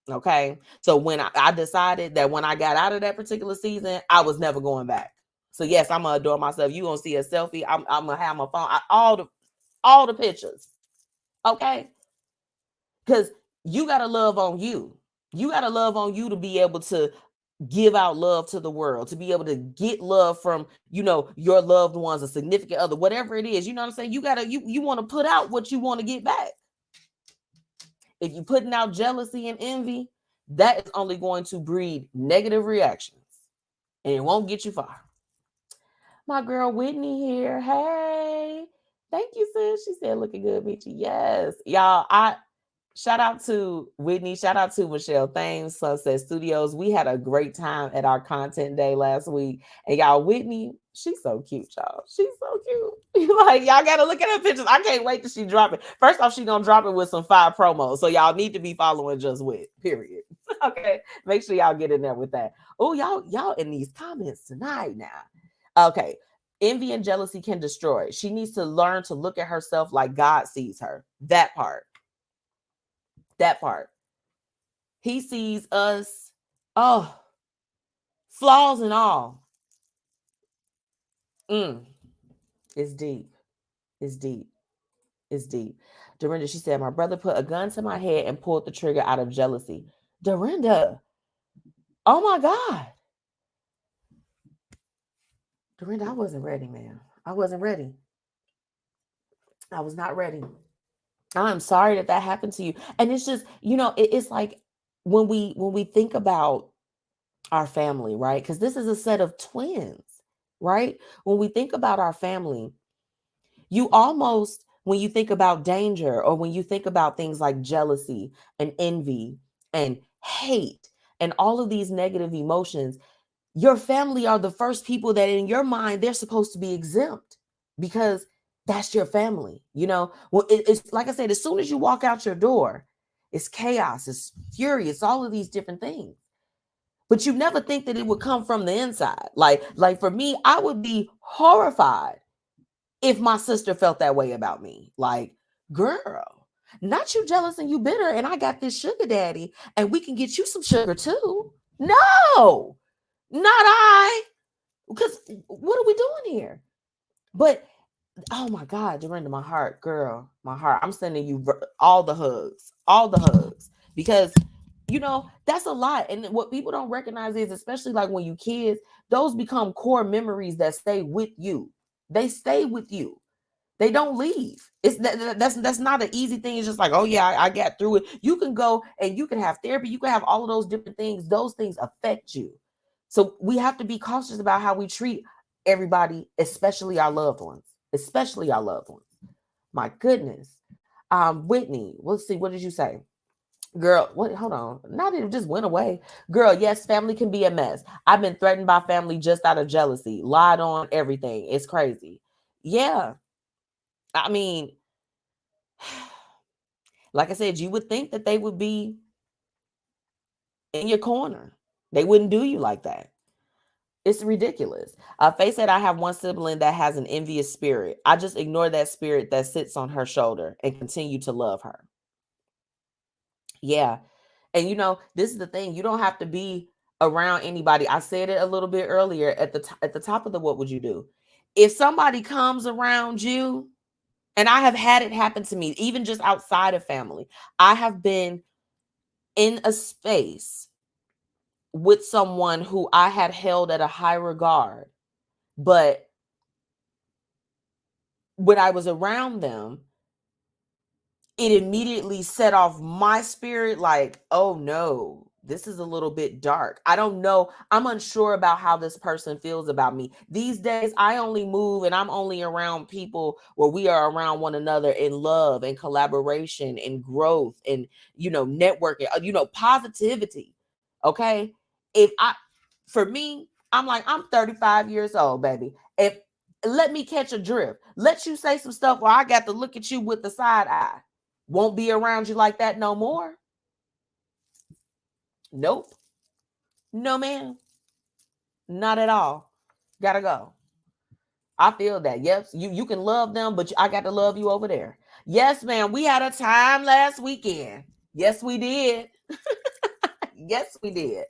Okay. So when I decided that when I got out of that particular season, I was never going back. So yes, I'm gonna adore myself. You gonna see a selfie. I'm gonna have my phone, all the pictures. Okay. Because you gotta love on you. You gotta love on you to be able to give out love to the world, to be able to get love from, your loved ones, a significant other, whatever it is. You know what I'm saying? You want to put out what you want to get back. If you're putting out jealousy and envy, that is only going to breed negative reactions and it won't get you far. My girl Whitney here. Hey, thank you, sis. She said, looking good, Mitchie. Yes. Y'all, shout out to Whitney. Shout out to Michelle Thames, Sunset Studios. We had a great time at our content day last week. And y'all, Whitney, she's so cute, y'all. She's so cute. Like, y'all got to look at her pictures. I can't wait till she drop it. First off, she going to drop it with some fire promos. So y'all need to be following Just Wit, period. Okay. Make sure y'all get in there with that. Oh, y'all in these comments tonight now. Okay. Envy and jealousy can destroy. She needs to learn to look at herself like God sees her. That part. He sees us, flaws and all. It's deep. Dorinda, she said, my brother put a gun to my head and pulled the trigger out of jealousy. Dorinda, oh my God. Dorinda, I wasn't ready, man. I wasn't ready. I was not ready. I'm sorry that happened to you. And it's just, it's like when we think about our family, right? Because this is a set of twins, right? When we think about our family, you almost, when you think about danger or when you think about things like jealousy and envy and hate and all of these negative emotions, your family are the first people that in your mind, they're supposed to be exempt because that's your family. Well, it's like I said, as soon as you walk out your door, it's chaos, it's fury, it's all of these different things. But you never think that it would come from the inside. Like for me, I would be horrified if my sister felt that way about me. Like, girl, not you jealous and you bitter and I got this sugar daddy and we can get you some sugar too. No, not I. Because what are we doing here? But, oh my God, Dorinda, my heart, girl, my heart. I'm sending you all the hugs. Because, that's a lot. And what people don't recognize is, especially like when you kids, those become core memories that stay with you. They stay with you. They don't leave. That's not an easy thing. It's just like, oh yeah, I got through it. You can go and you can have therapy. You can have all of those different things. Those things affect you. So we have to be cautious about how we treat everybody, especially our loved ones. My goodness. Whitney, let's see. What did you say? Girl, what? Hold on. Not it just went away. Girl, yes, family can be a mess. I've been threatened by family just out of jealousy. Lied on, everything. It's crazy. Yeah. I mean, like I said, you would think that they would be in your corner. They wouldn't do you like that. It's ridiculous. Faye said, I have one sibling that has an envious spirit. I just ignore that spirit that sits on her shoulder and continue to love her. Yeah. And this is the thing. You don't have to be around anybody. I said it a little bit earlier at the top of the what would you do? If somebody comes around you, and I have had it happen to me, even just outside of family. I have been in a space with someone who I had held at a high regard, but when I was around them, it immediately set off my spirit like, oh no, this is a little bit dark. I don't know. I'm unsure about how this person feels about me. These days, I only move and I'm only around people where we are around one another in love and collaboration and growth and, networking, positivity. Okay. For me, I'm like, I'm 35 years old, baby. Let me catch a drift. Let you say some stuff where I got to look at you with the side eye. Won't be around you like that no more. Nope. No, ma'am. Not at all. Gotta go. I feel that. Yes, you can love them, but I got to love you over there. Yes, man. We had a time last weekend. Yes, we did. Yes, we did.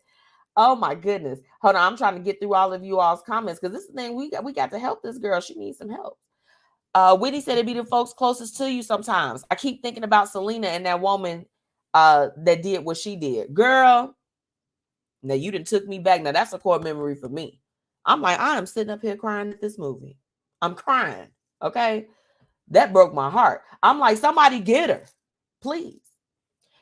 Oh my goodness. Hold on. I'm trying to get through all of you all's comments because this is the thing we got to help this girl. She needs some help. Whitney said it'd be the folks closest to you sometimes. I keep thinking about Selena and that woman that did what she did. Girl, now you done took me back. Now that's a core memory for me. I'm like, I am sitting up here crying at this movie. I'm crying. Okay. That broke my heart. I'm like, somebody get her, please.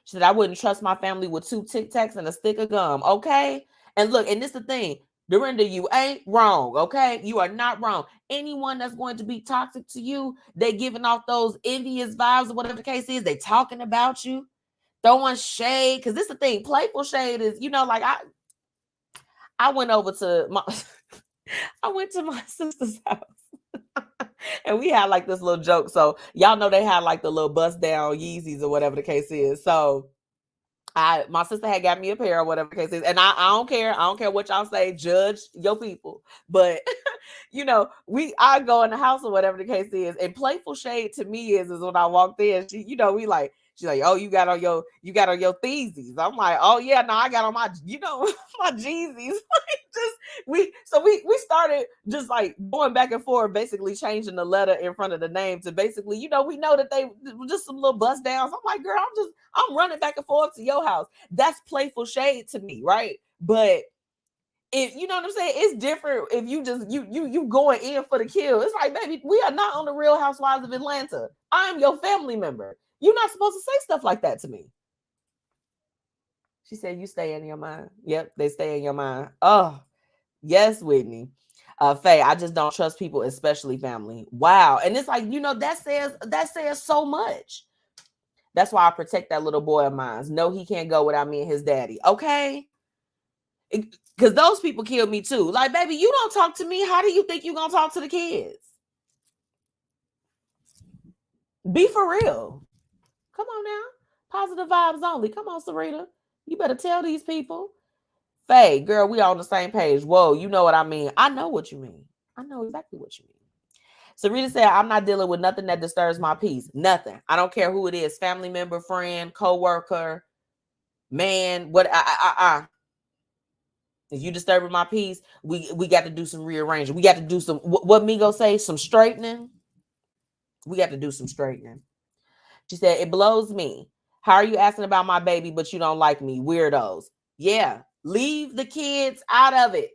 She said, I wouldn't trust my family with 2 Tic Tacs and a stick of gum. Okay. And look, and this is the thing. Dorinda, you ain't wrong. Okay. You are not wrong. Anyone that's going to be toxic to you, they giving off those envious vibes or whatever the case is. They talking about you, throwing shade. Cause this is the thing. Playful shade is, like I went over to my I went to my sister's house. And we had like this little joke. So y'all know they had like the little bust down Yeezys or whatever the case is. So my sister had got me a pair or whatever the case is. And I don't care. I don't care what y'all say. Judge your people. But I go in the house or whatever the case is. And playful shade to me is when I walked in, she's like, oh, you got on your Theesies. I'm like, oh yeah, no, I got on my, my Jeezys. we started just like going back and forth, basically changing the letter in front of the name to basically, we know that they were just some little bust downs. I'm like, girl, I'm running back and forth to your house. That's playful shade to me, right? But if you know what I'm saying, it's different if you just you going in for the kill. It's like, baby, we are not on the Real Housewives of Atlanta. I'm your family member. You're not supposed to say stuff like that to me. She said, you stay in your mind. Yep, they stay in your mind. Oh, yes, Whitney. Faye, I just don't trust people, especially family. Wow. And it's like, that says so much. That's why I protect that little boy of mine. No, he can't go without me and his daddy. Okay? Because those people killed me too. Like, baby, you don't talk to me. How do you think you're going to talk to the kids? Be for real. Come on now. Positive vibes only. Come on, Sarita. You better tell these people. Faye, girl, we on the same page. Whoa, you know what I mean. I know what you mean. I know exactly what you mean. Sarita said, I'm not dealing with nothing that disturbs my peace. Nothing. I don't care who it is. Family member, friend, co-worker, man, what If you disturbing my peace, we got to do some rearranging. We got to do some, what Migo say, some straightening. We got to do some straightening. She said, it blows me. How are you asking about my baby, but you don't like me? Weirdos. Yeah. Leave the kids out of it.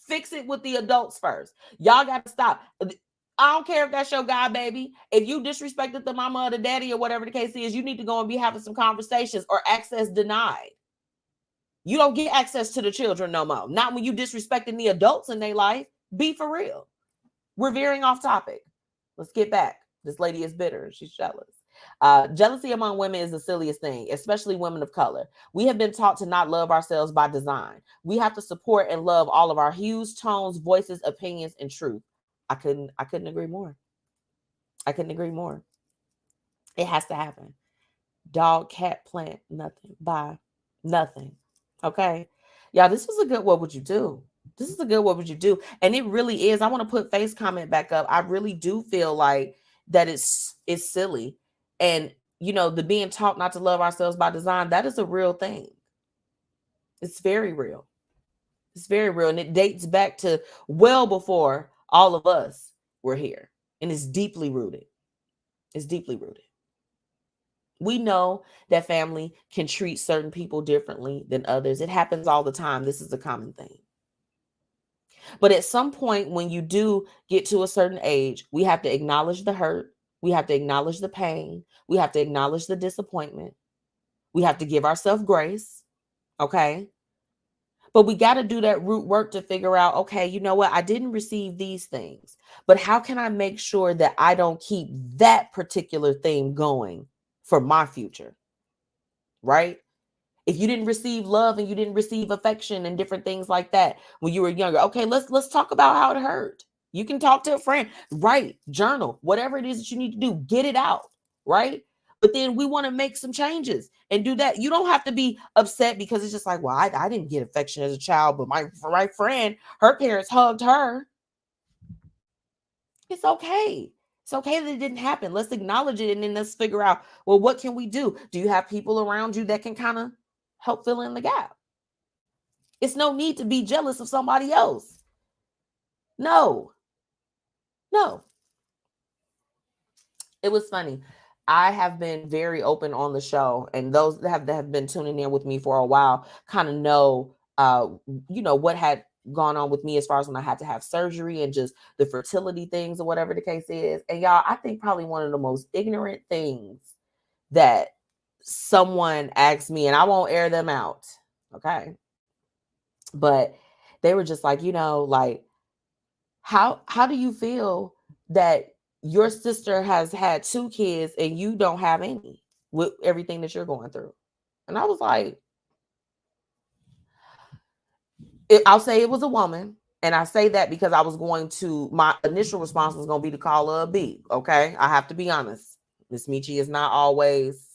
Fix it with the adults first. Y'all got to stop. I don't care if that's your guy, baby. If you disrespected the mama or the daddy or whatever the case is, you need to go and be having some conversations or access denied. You don't get access to the children no more. Not when you disrespecting the adults in their life. Be for real. We're veering off topic. Let's get back. This lady is bitter. She's jealous. Jealousy among women is the silliest thing, especially women of color. We have been taught to not love ourselves by design. We have to support and love all of our hues, tones, voices, opinions, and truth. I couldn't agree more. I couldn't agree more. It has to happen. Dog, cat, plant, nothing. Bye. Nothing. Okay. Y'all, this was a good what would you do? This is a good what would you do? And it really is. I want to put Faye's comment back up. I really do feel like that it's silly. And, the being taught not to love ourselves by design, that is a real thing. It's very real. It's very real. And it dates back to well before all of us were here. And it's deeply rooted. It's deeply rooted. We know that family can treat certain people differently than others. It happens all the time. This is a common thing. But at some point, when you do get to a certain age, we have to acknowledge the hurt. We have to acknowledge the pain. We have to acknowledge the disappointment. We have to give ourselves grace. Okay. But we got to do that root work to figure out, okay, you know what? I didn't receive these things, but how can I make sure that I don't keep that particular thing going for my future? Right? If you didn't receive love and you didn't receive affection and different things like that when you were younger, okay, let's talk about how it hurt. You can talk to a friend, write, journal, whatever it is that you need to do, get it out, right? But then we want to make some changes and do that. You don't have to be upset because it's just like, well, I didn't get affection as a child, but my friend, her parents hugged her. It's okay. It's okay that it didn't happen. Let's acknowledge it and then let's figure out, well, what can we do? Do you have people around you that can kind of help fill in the gap? It's no need to be jealous of somebody else. No. It was funny. I have been very open on the show, and those that have been tuning in with me for a while kind of know, what had gone on with me as far as when I had to have surgery and just the fertility things or whatever the case is. And y'all, I think probably one of the most ignorant things that someone asked me, and I won't air them out, okay? But they were just like, like, how do you feel that your sister has had 2 kids and you don't have any with everything that you're going through? And I was like, I'll say it was a woman. And I say that because my initial response was going to be to call her a B. Okay. I have to be honest. MzMetchi is not always,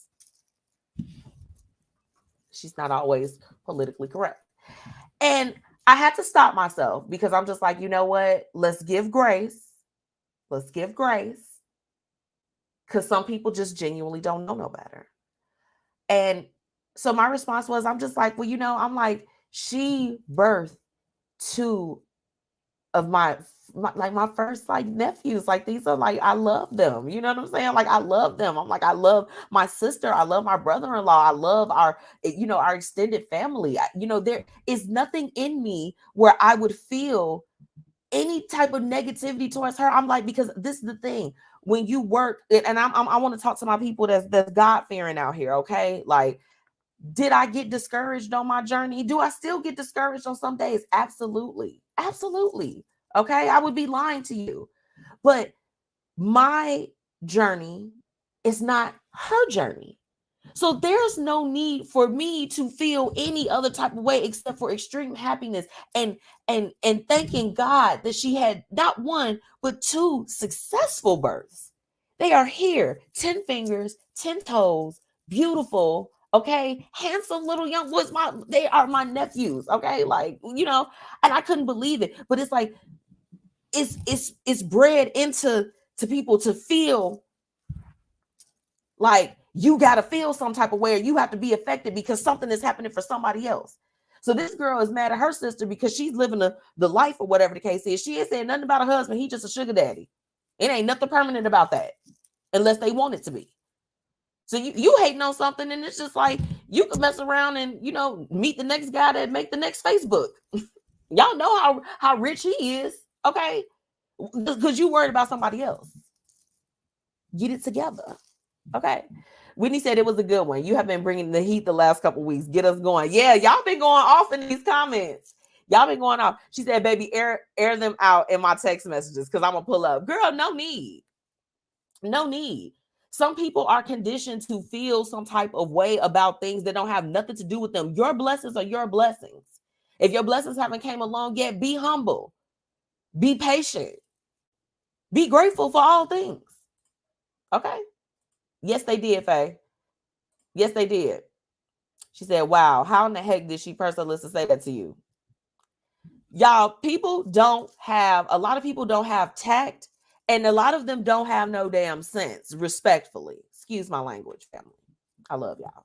she's not always politically correct. And I had to stop myself because I'm just like, you know what? Let's give grace. Let's give grace. Because some people just genuinely don't know no better. And so my response was, I'm just like, well, I'm like, she birthed 2 of my first nephews. Like, these are like, I love them. You know what I'm saying? Like, I love them. I'm like, I love my sister. I love my brother-in-law. I love our extended family. There is nothing in me where I would feel any type of negativity towards her. I'm like, because this is the thing. When you work, and I want to talk to my people that's God-fearing out here, okay? Like, did I get discouraged on my journey? Do I still get discouraged on some days? Absolutely. Absolutely. Okay? I would be lying to you. But my journey is not her journey. So there's no need for me to feel any other type of way except for extreme happiness and thanking God that she had not 1, but 2 successful births. They are here, 10 fingers, 10 toes, beautiful, okay, handsome little young boys. They are my nephews, okay, like, and I couldn't believe it. But it's like it's bred into people to feel like you got to feel some type of way, or you have to be affected because something is happening for somebody else. So this girl is mad at her sister because she's living the life or whatever the case is. She ain't saying nothing about her husband. He just a sugar daddy. It ain't nothing permanent about that unless they want it to be. So you hating on something, and it's just like you can mess around and, meet the next guy that make the next Facebook. Y'all know how rich he is, okay? Because you worried about somebody else. Get it together, okay? Whitney said it was a good one. You have been bringing the heat the last couple weeks. Get us going. Yeah, y'all been going off in these comments. Y'all been going off. She said, baby, air them out in my text messages because I'm going to pull up. Girl, no need. No need. Some people are conditioned to feel some type of way about things that don't have nothing to do with them. Your blessings are your blessings. If your blessings haven't came along yet, be humble. Be patient. Be grateful for all things. Okay? Yes, they did, Faye. Yes, they did. She said, wow, how in the heck did she personally say that to you? Y'all, a lot of people don't have tact, and a lot of them don't have no damn sense, respectfully. Excuse my language, family. I love y'all.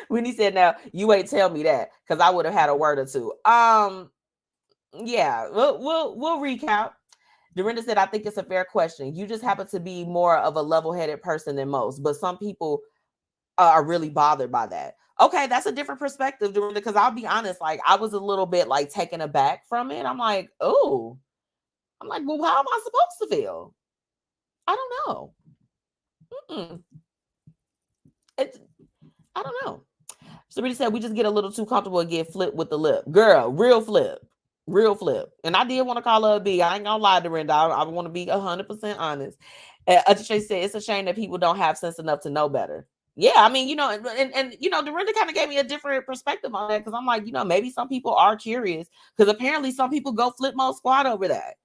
When he said, now, you ain't tell me that, because I would have had a word or 2. Yeah, we'll recap. Dorinda said, I think it's a fair question. You just happen to be more of a level-headed person than most, but some people are really bothered by that. Okay, that's a different perspective, Dorinda, because I'll be honest, like, I was a little bit like taken aback from it. I'm like, well, how am I supposed to feel? I don't know. I don't know. Sabrina said, we just get a little too comfortable and get flipped with the lip. Girl, real flip. And I did want to call her a B. I ain't gonna lie, Dorinda. I want to be 100% honest. Atisha said, it's a shame that people don't have sense enough to know better. Yeah, I mean, and Dorinda kind of gave me a different perspective on that, because I'm like, maybe some people are curious, because apparently some people go flip mode squad over that.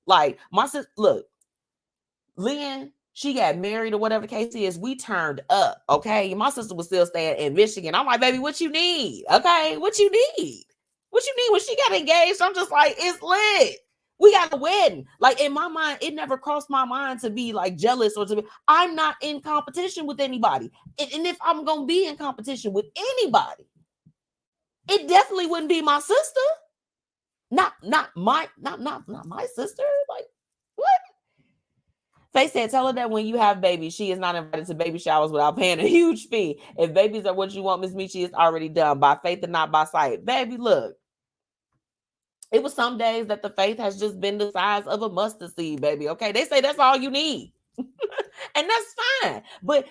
Like, my sister, look, Lynn, she got married or whatever the case is. We turned up, okay? My sister was still staying in Michigan. I'm like, baby, what you need? Okay, what you need? What you need? When she got engaged, I'm just like, it's lit. We got a wedding. Like in my mind, it never crossed my mind to be like jealous or to be. I'm not in competition with anybody. And if I'm gonna be in competition with anybody, it definitely wouldn't be my sister. Not my sister. Like what? Faye said, tell her that when you have babies, she is not invited to baby showers without paying a huge fee. If babies are what you want, MzMetchi, is already done by faith and not by sight. Baby, look. It was some days that the faith has just been the size of a mustard seed, baby. Okay. They say that's all you need. And that's fine. But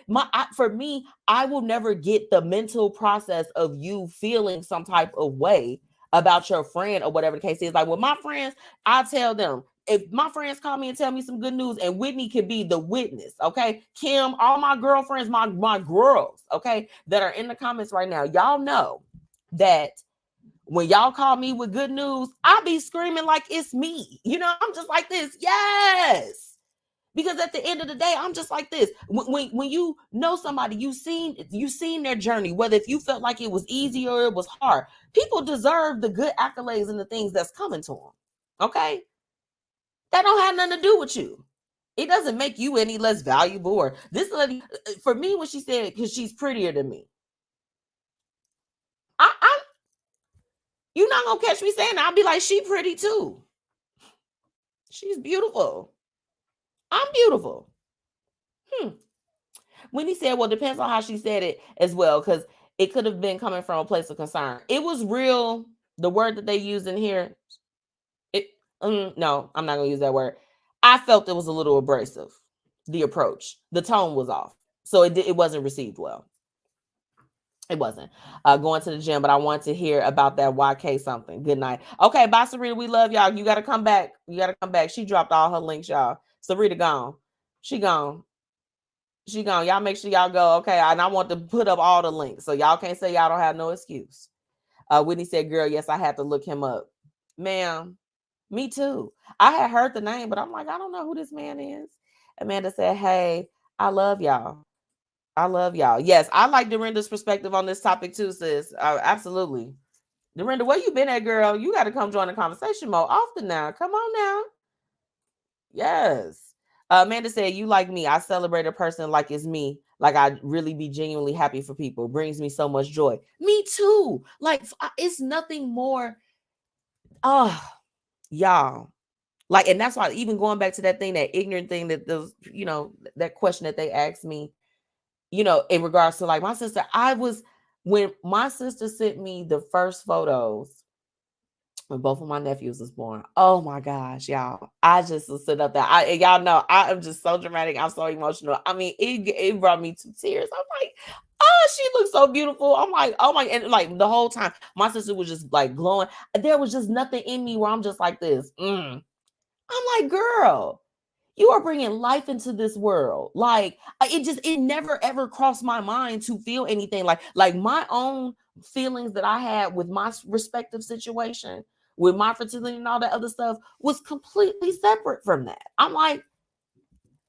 for me, I will never get the mental process of you feeling some type of way about your friend or whatever the case is. Like with my friends, I tell them, if my friends call me and tell me some good news, and Whitney could be the witness, okay? Kim, all my girlfriends, my girls, okay, that are in the comments right now, y'all know that when y'all call me with good news, I be screaming like it's me. You know, I'm just like this. Yes. Because at the end of the day, I'm just like this. When you know somebody, you seen their journey, whether if you felt like it was easy or it was hard. People deserve the good accolades and the things that's coming to them. Okay? That don't have nothing to do with you. It doesn't make you any less valuable. Or this lady, for me, when she said, because she's prettier than me, you're not gonna catch me saying that. I'll be like, she pretty too. She's beautiful. I'm beautiful. When he said, well, depends on how she said it as well, because it could have been coming from a place of concern. It was real. The word that they used in here, no, I'm not gonna use that word. I felt it was a little abrasive. The approach, the tone was off, so it wasn't received well. It wasn't going to the gym, but I want to hear about that YK something. Good night. Okay, bye, Sarita. We love y'all. You got to come back. She dropped all her links, y'all. Sarita gone. She gone. Y'all make sure y'all go. Okay, and I want to put up all the links, so y'all can't say y'all don't have no excuse. Whitney said, girl, yes, I had to look him up. Ma'am, me too. I had heard the name, but I'm like, I don't know who this man is. Amanda said, hey, I love y'all. Yes, I like Dorinda's perspective on this topic too, sis. Absolutely. Dorinda, where you been at, girl? You got to come join the conversation more often now. Come on now. Yes. Amanda said, you like me. I celebrate a person like it's me. Like I really be genuinely happy for people. Brings me so much joy. Me too. Like it's nothing more. Y'all. Like, and that's why even going back to that thing, that ignorant thing that those, that question that they asked me, in regards to like my sister, when my sister sent me the first photos when both of my nephews was born. Oh my gosh, y'all. I just was sitting up there. Y'all know I am just so dramatic. I'm so emotional. I mean, it brought me to tears. I'm like, oh, she looks so beautiful. I'm like, oh my, and like the whole time, my sister was just like glowing. There was just nothing in me where I'm just like this. I'm like, girl, you are bringing life into this world. Like it never ever crossed my mind to feel anything like my own feelings that I had with my respective situation, with my fertility and all that other stuff was completely separate from that. I'm like,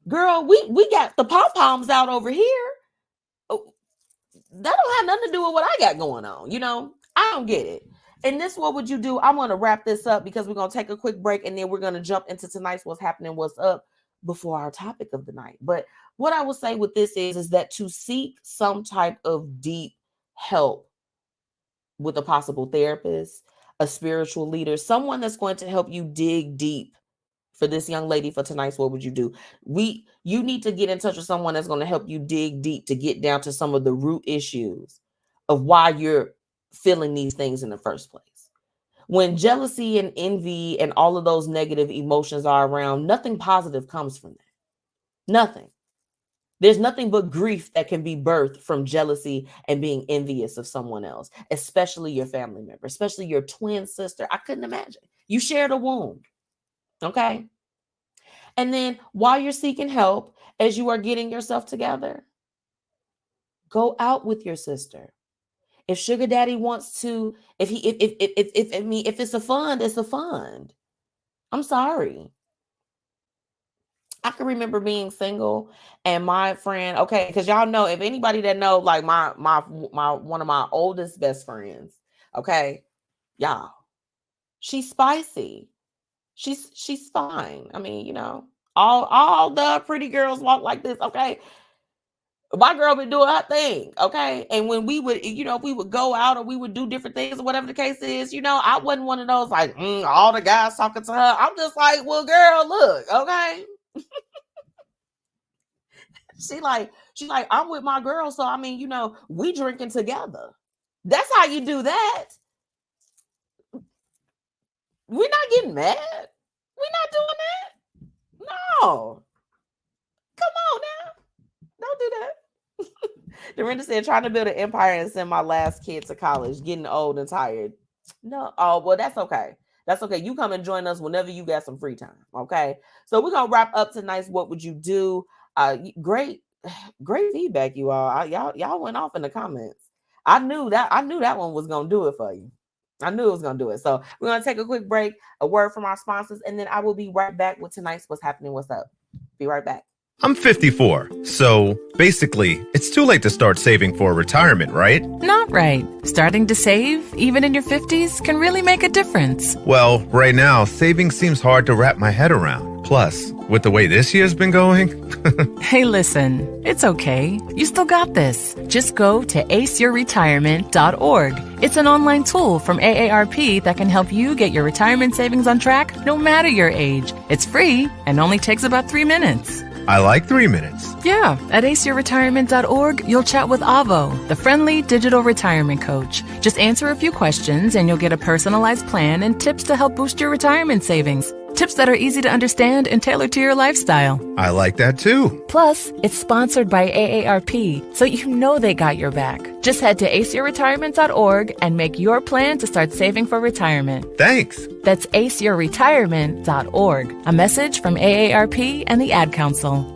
girl, we got the pom-poms out over here. Oh, that don't have nothing to do with what I got going on. I don't get it. And this, what would you do? I'm going to wrap this up because we're going to take a quick break and then we're going to jump into tonight's what's happening, what's up before our topic of the night. But what I will say with this is that to seek some type of deep help with a possible therapist, a spiritual leader, someone that's going to help you dig deep for this young lady for tonight's what would you do? You need to get in touch with someone that's going to help you dig deep to get down to some of the root issues of why you're feeling these things in the first place. When jealousy and envy and all of those negative emotions are around, nothing positive comes from that. Nothing. There's nothing but grief that can be birthed from jealousy and being envious of someone else, especially your family member, especially your twin sister. I couldn't imagine. You shared a womb. Okay. And then while you're seeking help, as you are getting yourself together, go out with your sister. If sugar daddy wants to, if it's a fund, it's a fund. I'm sorry. I can remember being single and my friend, okay, because y'all know, if anybody that know, like my one of my oldest best friends, okay, y'all, she's spicy. she's fine. I mean, you know, all the pretty girls walk like this, okay? My girl been doing her thing, okay? And when we would, you know, we would go out or we would do different things or whatever the case is, you know, I wasn't one of those like all the guys talking to her. I'm just like, well, girl, look, okay. She like, I'm with my girl, so I mean, you know, we drinking together. That's how you do that. We're not getting mad. We're not doing that. No. Come on now. Don't do that. Dorinda said, trying to build an empire and send my last kid to college, getting old and tired. No. Oh, well, that's okay. That's okay. You come and join us whenever you got some free time. Okay. So we're going to wrap up tonight's What Would You Do? Great feedback, you all. Y'all went off in the comments. I knew that one was going to do it for you. I knew it was going to do it. So we're going to take a quick break, a word from our sponsors, and then I will be right back with tonight's What's Happening, What's Up. Be right back. I'm 54, so basically, it's too late to start saving for retirement, right? Not right. Starting to save, even in your 50s, can really make a difference. Well, right now, saving seems hard to wrap my head around. Plus, with the way this year's been going... Hey, listen, it's okay. You still got this. Just go to aceyourretirement.org. It's an online tool from AARP that can help you get your retirement savings on track no matter your age. It's free and only takes about 3 minutes. I like 3 minutes. Yeah, at aceyourretirement.org, you'll chat with Avo, the friendly digital retirement coach. Just answer a few questions and you'll get a personalized plan and tips to help boost your retirement savings. Tips that are easy to understand and tailored to your lifestyle. I like that too. Plus, it's sponsored by AARP, so you know they got your back. Just head to aceyourretirement.org and make your plan to start saving for retirement. Thanks. That's aceyourretirement.org. A message from AARP and the Ad Council.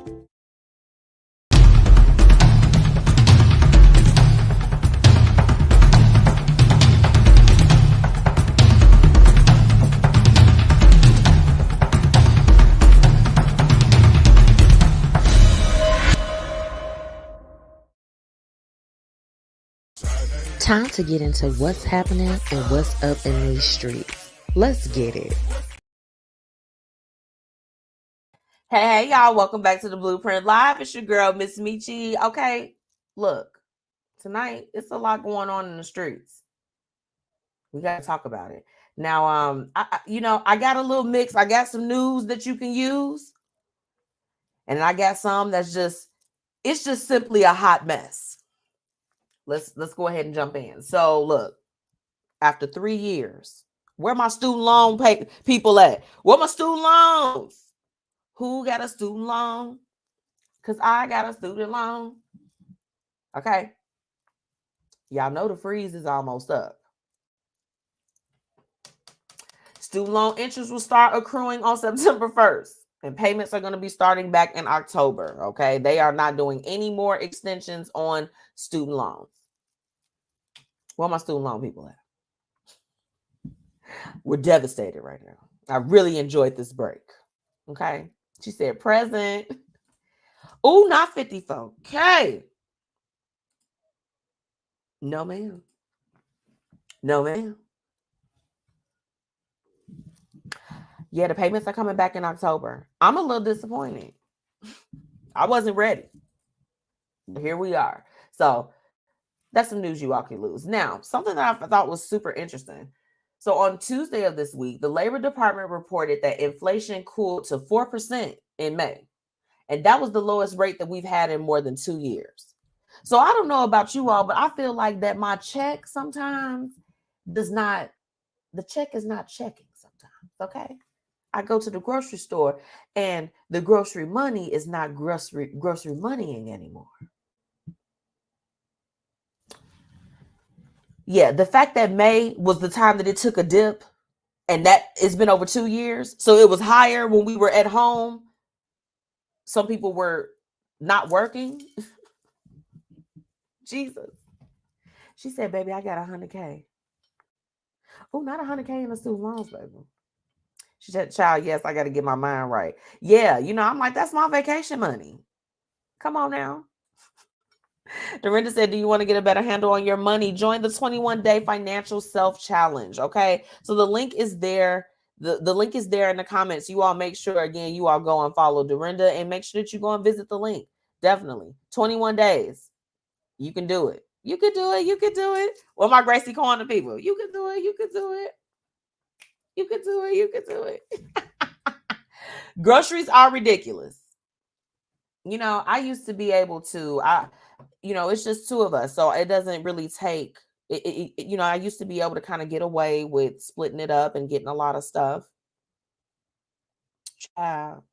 Time to get into what's happening and what's up in these streets. Let's get it. Hey, y'all. Welcome back to the Blueprint Live. It's your girl, MzMetchi. Okay, look. Tonight, it's a lot going on in the streets. We got to talk about it. Now, I got a little mix. I got some news that you can use. And I got some that's it's just simply a hot mess. Let's go ahead and jump in. So look, after 3 years, where my student loan people at? Where my student loans? Who got a student loan? Because I got a student loan. Okay. Y'all know the freeze is almost up. Student loan interest will start accruing on September 1st. And payments are going to be starting back in October. Okay. They are not doing any more extensions on student loans. Where my student loan people at? We're devastated right now. I really enjoyed this break. Okay. She said present. Oh, not 54. Okay. No, ma'am. No, ma'am. Yeah, the payments are coming back in October. I'm a little disappointed. I wasn't ready. But here we are. So that's some news you all can lose. Now, something that I thought was super interesting. So on Tuesday of this week, the Labor Department reported that inflation cooled to 4% in May. And that was the lowest rate that we've had in more than 2 years. So I don't know about you all, but I feel like that my check sometimes the check is not checking sometimes, okay? I go to the grocery store and the grocery money is not grocery moneying anymore. Yeah, the fact that May was the time that it took a dip and that it's been over 2 years. So it was higher when we were at home. Some people were not working. Jesus. She said, baby, I got 100K. Oh, not 100K in the student loans, baby. She said, child, yes, I got to get my mind right. Yeah, I'm like, that's my vacation money. Come on now. Dorinda said, do you want to get a better handle on your money? Join the 21-day financial self-challenge, okay? So the link is there. The link is there in the comments. You all make sure, again, you all go and follow Dorinda and make sure that you go and visit the link. Definitely. 21 days. You can do it. You can do it. You can do it. Well, my Gracie Corner people, you can do it. You can do it. You can do it. You can do it. Groceries are ridiculous. You know, I used to be able to, it's just two of us. So it doesn't really take, I used to be able to kind of get away with splitting it up and getting a lot of stuff. Child,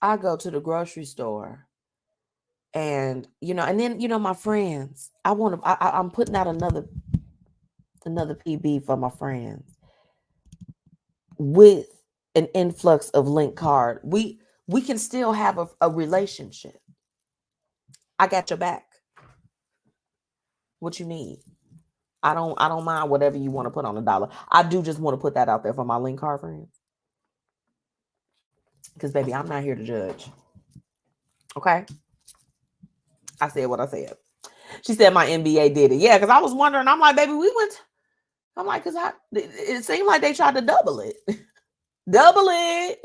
I go to the grocery store and, and then, my friends, I'm putting out another PB for my friends with an influx of link card. We can still have a relationship. I got your back. What you need? I don't mind whatever you want to put on $1. I do just want to put that out there for my link card friends. Because baby, I'm not here to judge. Okay? I said what I said. She said my MBA did it. Yeah, because I was wondering. I'm like, baby, I'm like, because it seemed like they tried to double it. Double it.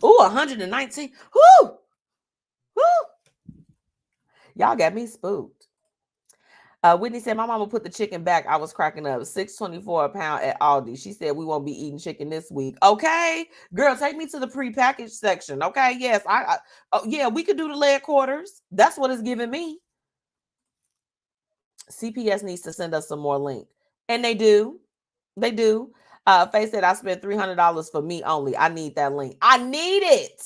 Ooh, 119. Whoo! Whoo! Y'all got me spooked. Whitney said, my mama put the chicken back. I was cracking up. $6.24 a pound at Aldi. She said, we won't be eating chicken this week. Okay. Girl, take me to the prepackaged section. Okay. Yes. Yeah, we could do the leg quarters. That's what it's giving me. CPS needs to send us some more link. And they do. They do. Faye said, I spent $300 for me only. I need that link. I need it.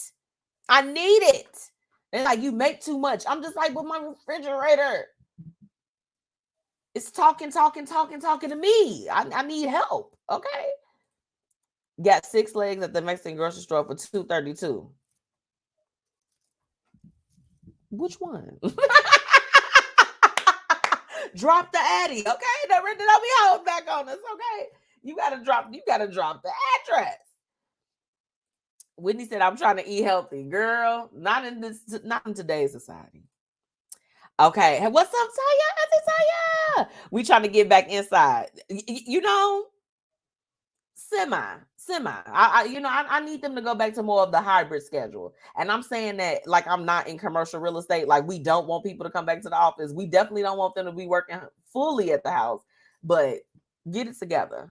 I need it. They're like, you make too much. I'm just like, with my refrigerator. It's talking to me. I need help. Okay. Got 6 legs at the Mexican grocery store for $2.32. Which one? Drop the Addy. Okay. Don't be holding back on us. Okay. You gotta drop the address. Whitney said, I'm trying to eat healthy. Girl, not in today's society. Okay. Hey, what's up, Taya? We trying to get back inside. Semi. I need them to go back to more of the hybrid schedule. And I'm saying that like I'm not in commercial real estate. Like we don't want people to come back to the office. We definitely don't want them to be working fully at the house. But get it together.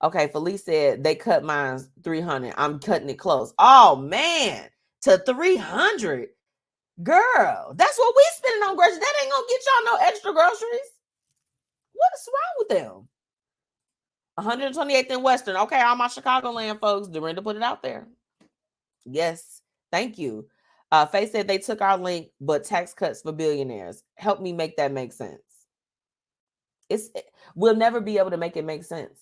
Okay, Felice said they cut mine $300. I'm cutting it close. Oh man, to $300. Girl, that's what we spending on groceries. That ain't gonna get y'all no extra groceries. What's wrong with them? 128th and Western. Okay, all my Chicagoland folks, Dorinda put it out there. Yes, thank you. Faye said they took our link, but tax cuts for billionaires. Help me make that make sense. We'll never be able to make it make sense.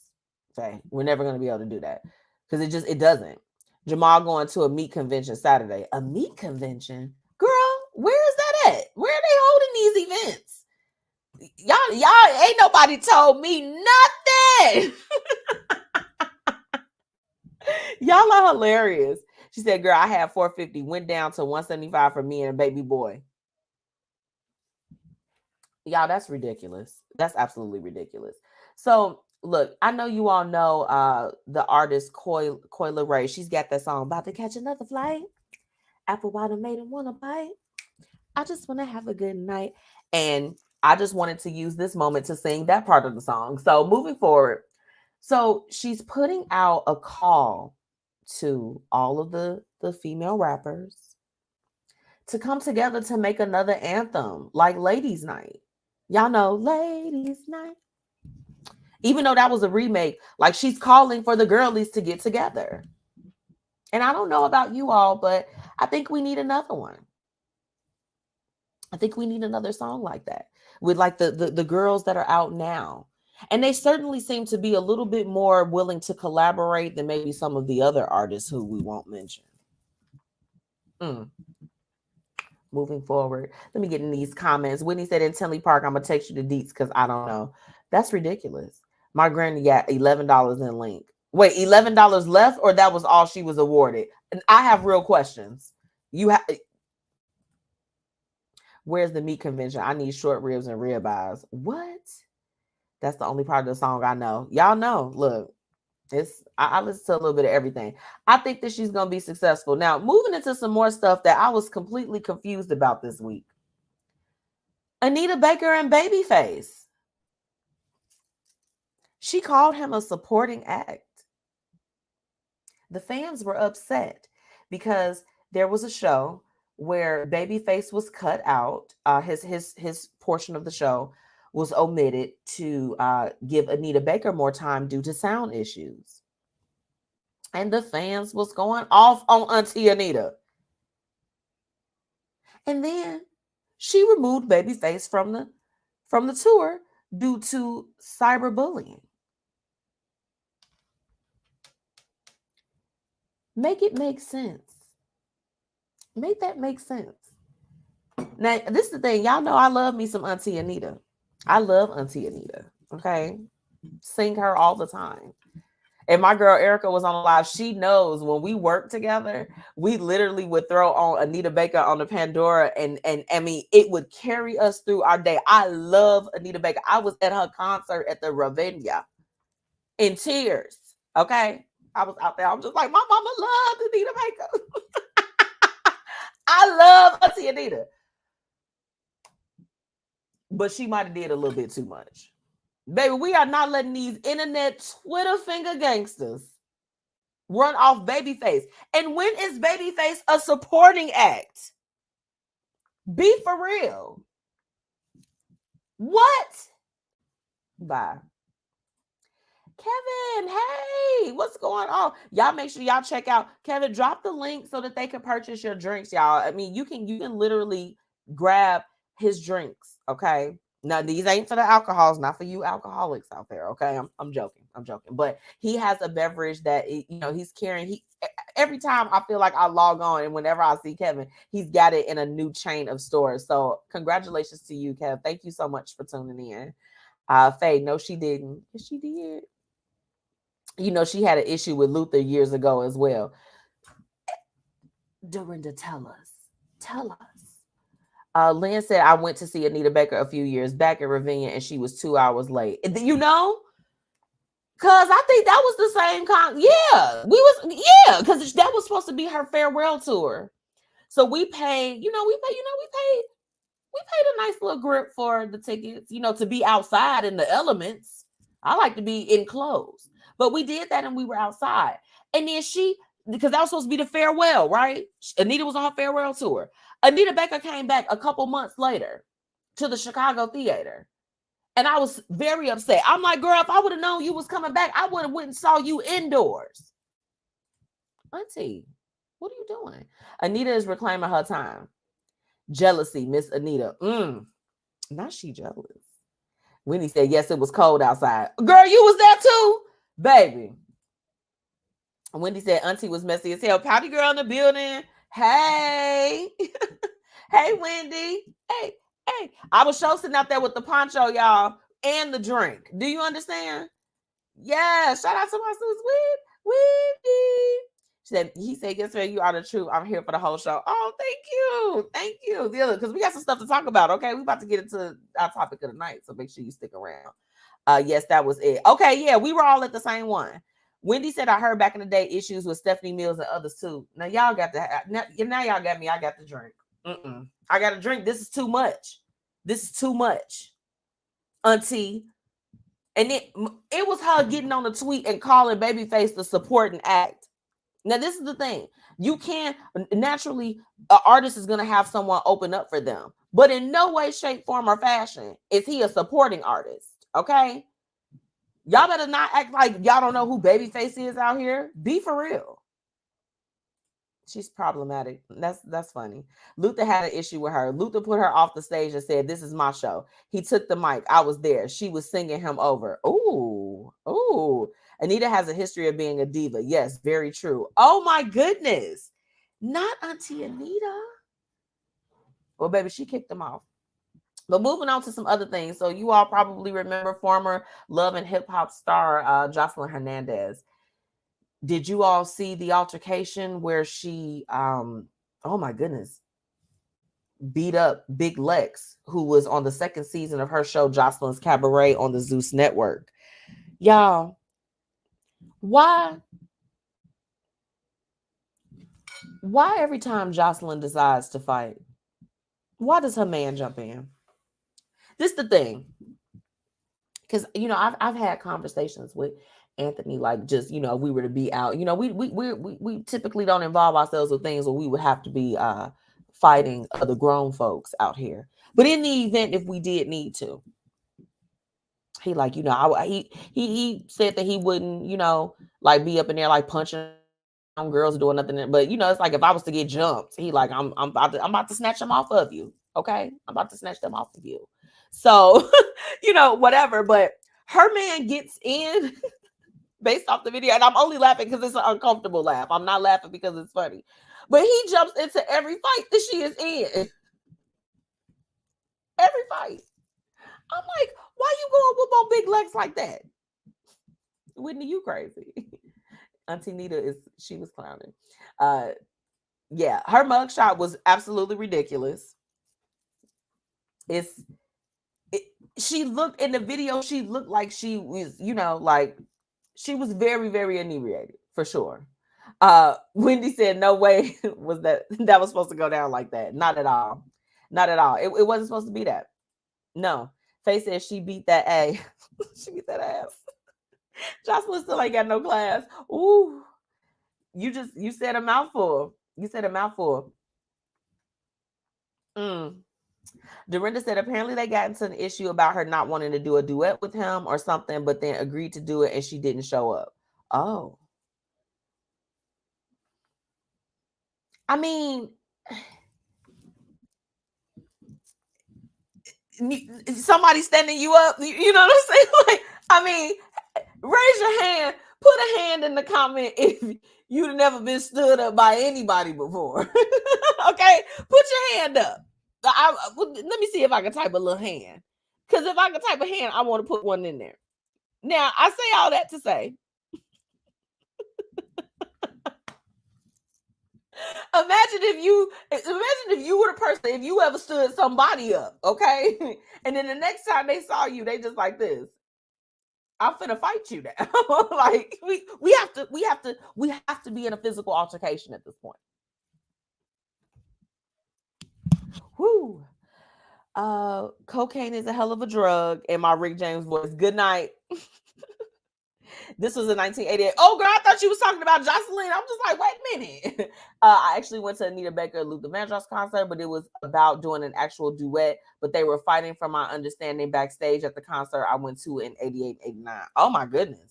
Faye, we're never going to be able to do that because it doesn't. Jamal going to a meat convention Saturday. A meat convention? Girl, where is that at? Where are they holding these events? Y'all ain't nobody told me nothing. Y'all are hilarious. She said, girl, I had $450, went down to $175 for me and a baby boy. Y'all, that's ridiculous. That's absolutely ridiculous. So look, I know you all know the artist Coyle Ray. She's got that song, About to Catch Another Flight. Apple Bottom made him want to bite. I just want to have a good night. And I just wanted to use this moment to sing that part of the song. So moving forward. So she's putting out a call to all of the female rappers to come together to make another anthem like Ladies Night. Y'all know Ladies Night. Even though that was a remake, like she's calling for the girlies to get together. And I don't know about you all, but I think we need another one. I think we need another song like that with like the girls that are out now. And they certainly seem to be a little bit more willing to collaborate than maybe some of the other artists who we won't mention. Moving forward, let me get in these comments. Whitney said in Tinley Park, I'm going to text you the deets because I don't know. That's ridiculous. My granny got $11 in link. Wait, $11 left, or that was all she was awarded? And I have real questions. Where's the meat convention? I need short ribs and rib eyes. What? That's the only part of the song I know. Y'all know. Look, I listen to a little bit of everything. I think that she's gonna be successful. Now, moving into some more stuff that I was completely confused about this week. Anita Baker and Babyface. She called him a supporting act. The fans were upset because there was a show where Babyface was cut out. His portion of the show was omitted to give Anita Baker more time due to sound issues. And the fans was going off on Auntie Anita. And then she removed Babyface from the tour due to cyberbullying. Make it make sense. Make that make sense. Now, this is the thing. Y'all know I love me some Auntie Anita. I love Auntie Anita. Okay. Sing her all the time. And my girl Erica was on the live. She knows when we work together, we literally would throw on Anita Baker on the Pandora, and I mean, it would carry us through our day. I love Anita Baker. I was at her concert at the Ravinia in tears. Okay. I was out there. I'm just like, my mama loved Anita Baker. I love Auntie Anita. But she might have did a little bit too much. Baby, we are not letting these internet Twitter finger gangsters run off Babyface. And when is Babyface a supporting act? Be for real. What? Bye. Kevin, hey, what's going on? Y'all make sure y'all check out Kevin. Drop the link so that they can purchase your drinks, y'all. I mean, you can literally grab his drinks. Okay. Now these ain't for the alcohols, not for you alcoholics out there. Okay. I'm joking. But he has a beverage that he's carrying. Every time I feel like I log on and whenever I see Kevin, he's got it in a new chain of stores. So congratulations to you, Kev. Thank you so much for tuning in. Faye, no, she didn't. Yes, she did. She had an issue with Luther years ago as well. Dorinda, tell us. Lynn said, I went to see Anita Baker a few years back at Ravinia and she was 2 hours late. Because I think that was the same because that was supposed to be her farewell tour. So we paid, we paid a nice little grip for the tickets, to be outside in the elements. I like to be enclosed. But we did that and we were outside. And then because that was supposed to be the farewell, right? Anita was on her farewell tour. Anita Baker came back a couple months later to the Chicago theater. And I was very upset. I'm like, girl, if I would have known you was coming back, I would have went and saw you indoors. Auntie, what are you doing? Anita is reclaiming her time. Jealousy, Miss Anita. Not she jealous. Winnie said, yes, it was cold outside. Girl, you was there too? Baby. Wendy said Auntie was messy as hell. Pouty girl in the building. Hey. Hey, Wendy. Hey. I was sitting out there with the poncho, y'all, and the drink. Do you understand? Yeah. Shout out to my sis, Wendy. He said, yes, man, you are the truth. I'm here for the whole show. Oh, thank you. Because we got some stuff to talk about, okay? We about to get into our topic of the night, so make sure you stick around. Yes, that was it. Okay, yeah, we were all at the same one. Wendy said, I heard back in the day issues with Stephanie Mills and others too. Now y'all got now y'all got me. I got the drink. I got a drink. This is too much. Auntie. And it was her getting on the tweet and calling Babyface the supporting act. Now, this is the thing. You can't, naturally, an artist is going to have someone open up for them. But in no way, shape, form, or fashion is he a supporting artist. Okay? Y'all better not act like y'all don't know who Babyface is out here. Be for real. She's problematic. That's funny. Luther had an issue with her. Luther put her off the stage and said, this is my show. He took the mic. I was there. She was singing him over. Ooh. Anita has a history of being a diva. Yes, very true. Oh my goodness. Not Auntie Anita. Well, baby, she kicked him off. But moving on to some other things. So you all probably remember former Love and Hip Hop star Jocelyn Hernandez. Did you all see the altercation where she, oh my goodness. beat up Big Lex, who was on the second season of her show Jocelyn's Cabaret on the Zeus Network. Y'all, why every time Jocelyn decides to fight, why does her man jump in? This is the thing. Because, you know, I've had conversations with Anthony, like, just, you know, if we were to be out, you know, we typically don't involve ourselves with things where we would have to be fighting other grown folks out here. But in the event, if we did need to, he like, you know, he said that he wouldn't, you know, like be up in there like punching on girls doing nothing. But, you know, it's like if I was to get jumped, he like, I'm about to snatch them off of you. Okay, I'm about to snatch them off of you. So, you know, whatever. But her man gets in based off the video, and I'm only laughing because it's an uncomfortable laugh. I'm not laughing because it's funny. But he jumps into every fight that she is in. Every fight. I'm like, why you going whoop on Big Lex like that? Whitney, you crazy. Auntie Nita she was clowning. Yeah, her mugshot was absolutely ridiculous. She looked in the video, she looked like she was, you know, like she was very, very inebriated for sure. Wendy said, no way was that was supposed to go down like that. Not at all. Not at all. It wasn't supposed to be that. No. Faye said she beat that A. She beat that ass. Jocelyn still ain't got no class. Ooh. You said a mouthful. You said a mouthful. Dorinda said apparently they got into an issue about her not wanting to do a duet with him or something, but then agreed to do it and she didn't show up. Oh. I mean, somebody standing you up, you know what I'm saying? Like, I mean, raise your hand, put a hand in the comment if you've never been stood up by anybody before. Okay, put your hand up. Let me see if I can type a little hand. Because if I can type a hand, I want to put one in there. Now, I say all that to say, imagine if you were the person, if you ever stood somebody up, okay? And then the next time they saw you, they just like this. I'm finna fight you now. Like we have to be in a physical altercation at this point. Whoo. Cocaine is a hell of a drug in my Rick James voice. Good night. This was in 1988. Oh, girl, I thought you was talking about Jocelyn. I'm just like, wait a minute. I actually went to Anita Baker and Luther Vandross concert, but it was about doing an actual duet. But they were fighting, from my understanding, backstage at the concert I went to in 88, 89. Oh, my goodness.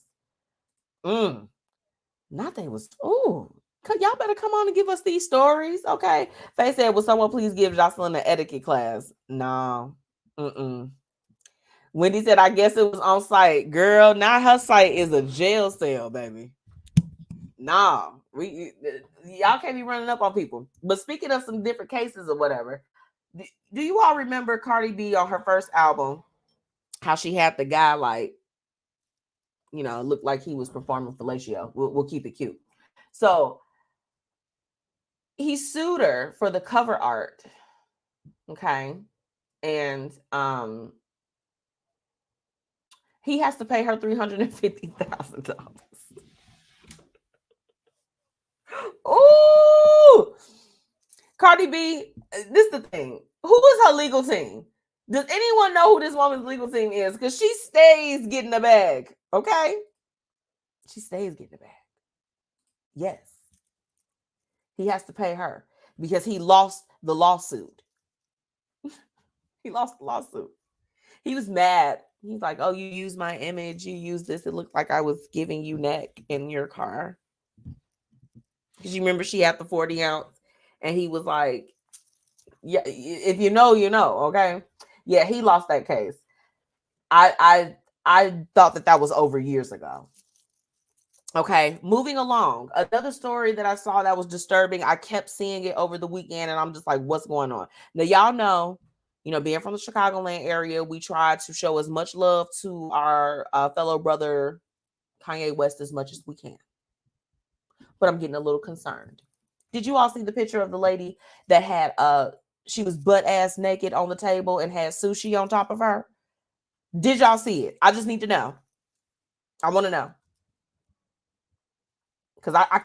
Nothing was, y'all better come on and give us these stories. Okay. Faye said, will someone please give Jocelyn an etiquette class? No. Wendy said, I guess it was on site. Girl, now her site is a jail cell, baby. Nah. Y'all can't be running up on people. But speaking of some different cases or whatever, do you all remember Cardi B on her first album, how she had the guy like, you know, looked like he was performing fellatio? We'll keep it cute. So he sued her for the cover art. Okay. And he has to pay her $350,000. Ooh, Cardi B. This is the thing. Who is her legal team? Does anyone know who this woman's legal team is? Because she stays getting the bag. Okay, she stays getting the bag. Yes, he has to pay her because he lost the lawsuit. He lost the lawsuit. He was mad. He's like, oh, you used my image. You used this. It looked like I was giving you neck in your car. Because you remember she had the 40 ounce. And he was like, yeah, if you know, you know. Okay. Yeah, he lost that case. I thought that was over years ago. Okay. Moving along. Another story that I saw that was disturbing. I kept seeing it over the weekend. And I'm just like, what's going on? Now, y'all know, you know, being from the Chicagoland area, we try to show as much love to our fellow brother Kanye West as much as we can. But I'm getting a little concerned. Did you all see the picture of the lady that had she was butt ass naked on the table and had sushi on top of her? Did y'all see it? I just need to know. I want to know. Because I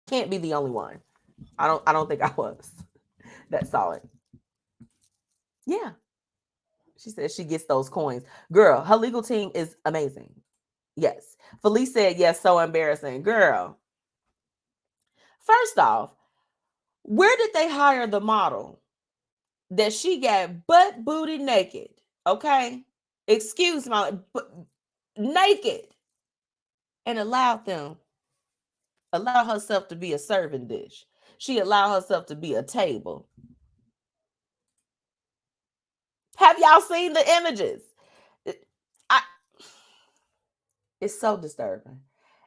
can't be the only one. I don't think I was that saw it. Yeah. She said she gets those coins. Girl, her legal team is amazing. Yes. Felice said, yes, so embarrassing. Girl. First off, where did they hire the model that she got butt booty naked? Okay. Excuse my naked. And allowed herself to be a serving dish. She allowed herself to be a table. Have y'all seen the images? It's so disturbing.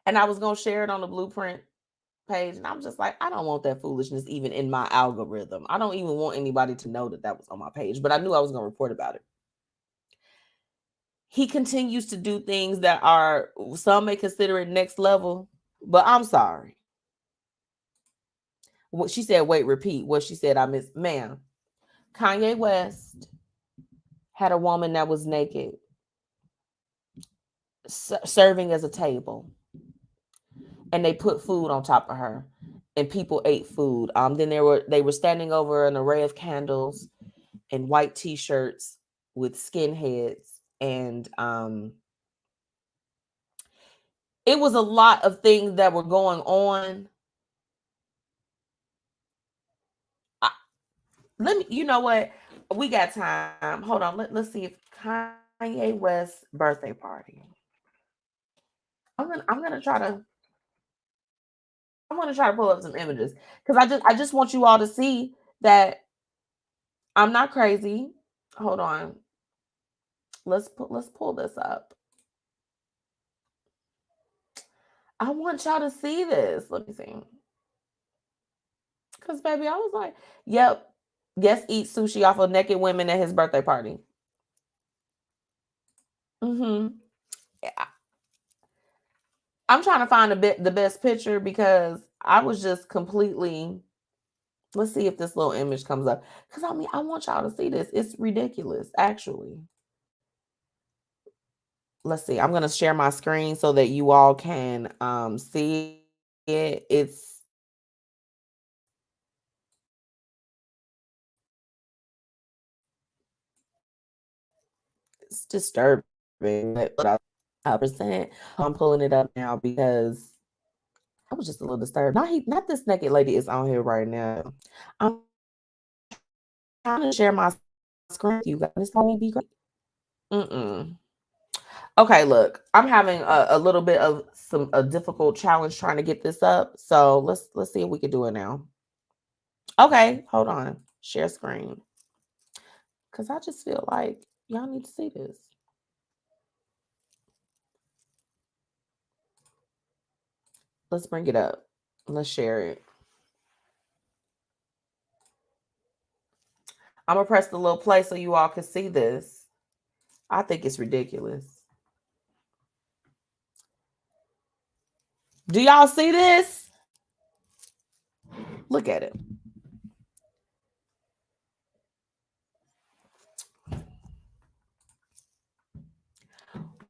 And I was going to share it on the Blueprint page. And I'm just like, I don't want that foolishness even in my algorithm. I don't even want anybody to know that was on my page. But I knew I was going to report about it. He continues to do things that are, some may consider it next level. But I'm sorry. What she said, wait, repeat. What she said, I missed. Ma'am, Kanye West had a woman that was naked serving as a table, and they put food on top of her, and people ate food. Then they were standing over an array of candles and white t-shirts with skinheads, and it was a lot of things that were going on. You know what? We got time. Hold on. Let's see if Kanye West's birthday party. I want to try to pull up some images because I just want you all to see that I'm not crazy. Hold on. Let's pull this up. I want y'all to see this. Let me see. Because baby, I was like, yep. Yes, eat sushi off of naked women at his birthday party. Yeah. I'm trying to find the best picture because I was just completely. Let's see if this little image comes up. Because I mean, I want y'all to see this. It's ridiculous, actually. Let's see. I'm going to share my screen so that you all can see it. It's disturbing. But I'm pulling it up now because I was just a little disturbed. Not this naked lady is on here right now. I'm trying to share my screen with you guys. It's going to be great. Okay, look, I'm having a little bit of a difficult challenge trying to get this up. So let's see if we can do it now. Okay, hold on. Share screen. Because I just feel like y'all need to see this. Let's bring it up. Let's share it. I'm going to press the little play so you all can see this. I think it's ridiculous. Do y'all see this? Look at it.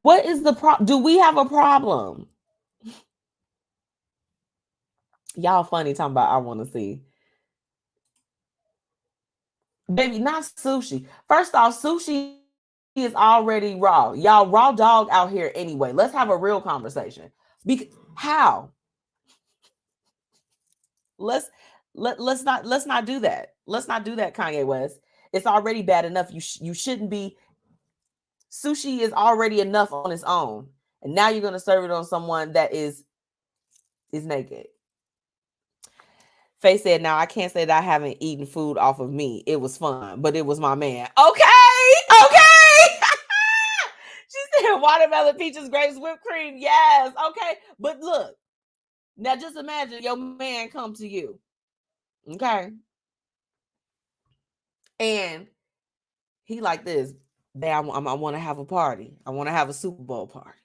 What is the problem? Do we have a problem? Y'all funny talking about I want to see. Baby, not sushi. First off, sushi is already raw. Y'all raw dog out here anyway. Let's have a real conversation. How? Let's not do that. Let's not do that, Kanye West. It's already bad enough. You shouldn't be. Sushi is already enough on its own, and now you're gonna serve it on someone that is naked. Faye said, "Now I can't say that I haven't eaten food off of me. It was fun, but it was my man." Okay. She said, "Watermelon, peaches, grapes, whipped cream." Yes. Okay. But look, now just imagine your man come to you. Okay. And he like this. I want to have a party. I want to have a Super Bowl party.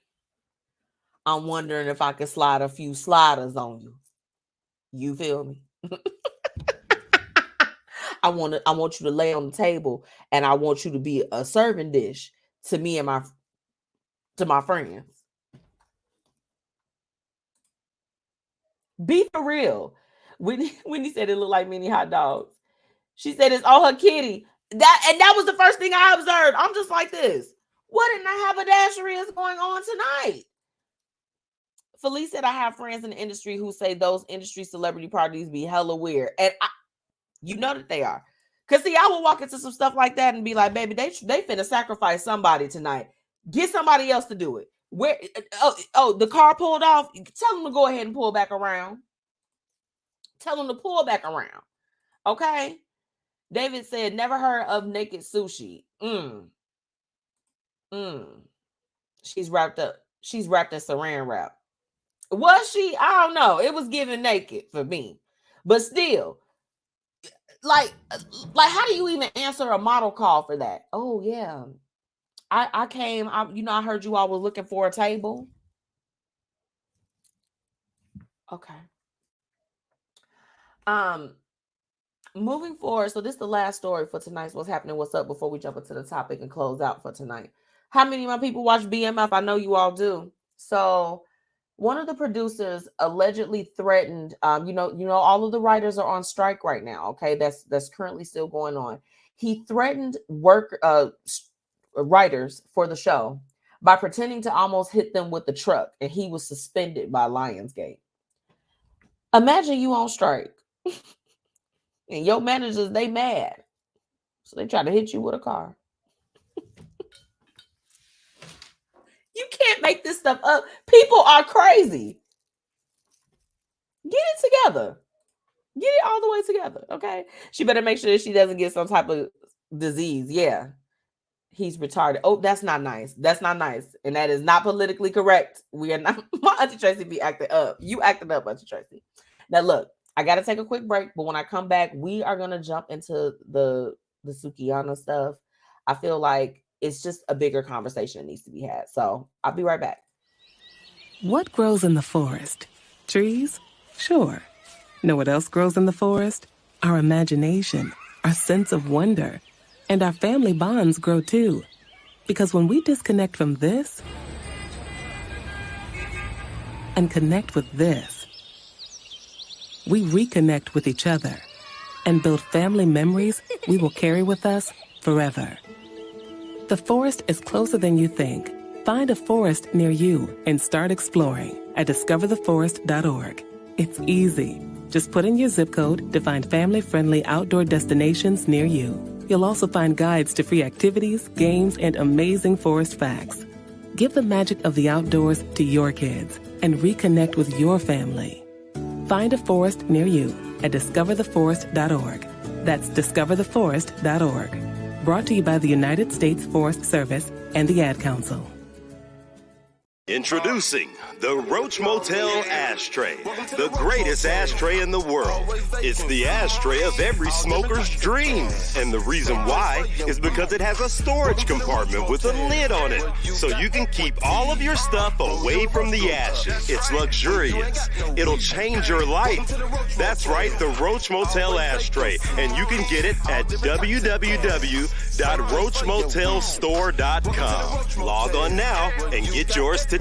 I'm wondering if I could slide a few sliders on you. You feel me? I want you to lay on the table, and I want you to be a serving dish to me and my friends. Be for real. When he said it looked like mini hot dogs, she said it's all her kitty. That was the first thing I observed. I'm just like this. What in the haberdashery is going on tonight? Felice said, I have friends in the industry who say those industry celebrity parties be hella weird. And you know that they are. Because see, I will walk into some stuff like that and be like, baby, they finna sacrifice somebody tonight. Get somebody else to do it. Where? Oh, the car pulled off. Tell them to go ahead and pull back around. Tell them to pull back around. Okay? David said, never heard of naked sushi. She's wrapped up. She's wrapped in saran wrap. Was she? I don't know. It was giving naked for me. But still, like how do you even answer a model call for that? Oh, yeah. I came, I heard you all were looking for a table. Okay. Moving forward, so this is the last story for tonight's What's Happening, What's Up, before we jump into the topic and close out for tonight. How many of my people watch BMF? I know you all do. So one of the producers allegedly threatened, all of the writers are on strike right now. Okay, that's currently still going on. He threatened writers for the show by pretending to almost hit them with the truck, and he was suspended by Lionsgate. Imagine you on strike. And your managers, they mad. So they try to hit you with a car. You can't make this stuff up. People are crazy. Get it together. Get it all the way together, okay? She better make sure that she doesn't get some type of disease. Yeah. He's retarded. Oh, that's not nice. That's not nice. And that is not politically correct. We are not. My Auntie Tracy be acting up. You acting up, Auntie Tracy. Now, look. I got to take a quick break, but when I come back, we are going to jump into the Sukihana stuff. I feel like it's just a bigger conversation that needs to be had. So I'll be right back. What grows in the forest? Trees? Sure. Know what else grows in the forest? Our imagination, our sense of wonder, and our family bonds grow too. Because when we disconnect from this and connect with this, we reconnect with each other and build family memories we will carry with us forever. The forest is closer than you think. Find a forest near you and start exploring at discovertheforest.org. It's easy. Just put in your zip code to find family-friendly outdoor destinations near you. You'll also find guides to free activities, games, and amazing forest facts. Give the magic of the outdoors to your kids and reconnect with your family. Find a forest near you at discovertheforest.org. That's discovertheforest.org. Brought to you by the United States Forest Service and the Ad Council. Introducing the Roach Motel Ashtray, the greatest ashtray in the world. It's the ashtray of every smoker's dream. And the reason why is because it has a storage compartment with a lid on it, so you can keep all of your stuff away from the ashes. It's luxurious. It'll change your life. That's right, the Roach Motel Ashtray. And you can get it at www.roachmotelstore.com. Log on now and get yours today.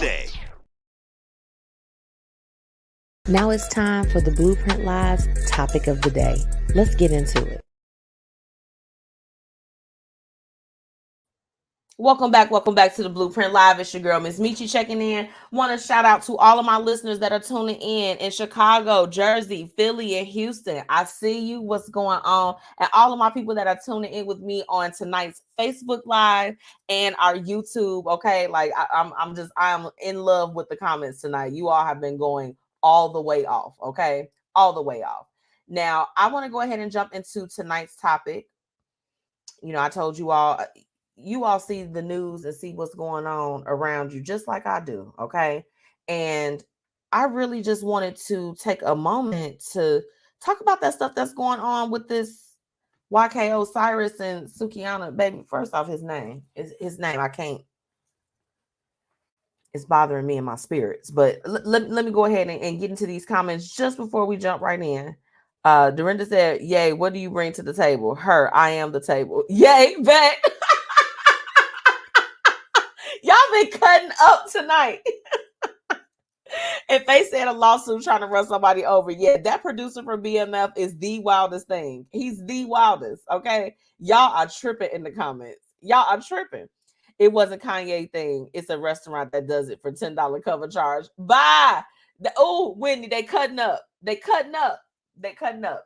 Now it's time for the Blueprint Live's topic of the day. Let's get into it. Welcome back to the Blueprint Live. It's your girl, MzMetchi, checking in. Want to shout out to all of my listeners that are tuning in Chicago, Jersey, Philly, and Houston. I see you. What's going on? And all of my people that are tuning in with me on tonight's Facebook Live and our YouTube. Okay, like I'm in love with the comments tonight. You all have been going all the way off. Okay, all the way off. Now I want to go ahead and jump into tonight's topic. I told you all. You all see the news and see what's going on around you, just like I do, okay? And I really just wanted to take a moment to talk about that stuff that's going on with this YK Osiris and Sukihana. Baby, first off, his name. I can't. It's bothering me in my spirits. But let me go ahead and get into these comments just before we jump right in. Dorinda said, "Yay, what do you bring to the table?" Her, I am the table. Yay, bet. Y'all been cutting up tonight. If they said a lawsuit trying to run somebody over, yeah, that producer from BMF is the wildest thing. He's the wildest. Okay, y'all are tripping in the comments. Y'all are tripping. It wasn't Kanye thing. It's a restaurant that does it for $10 cover charge. Bye. Oh, Wendy, they cutting up. They cutting up. They cutting up.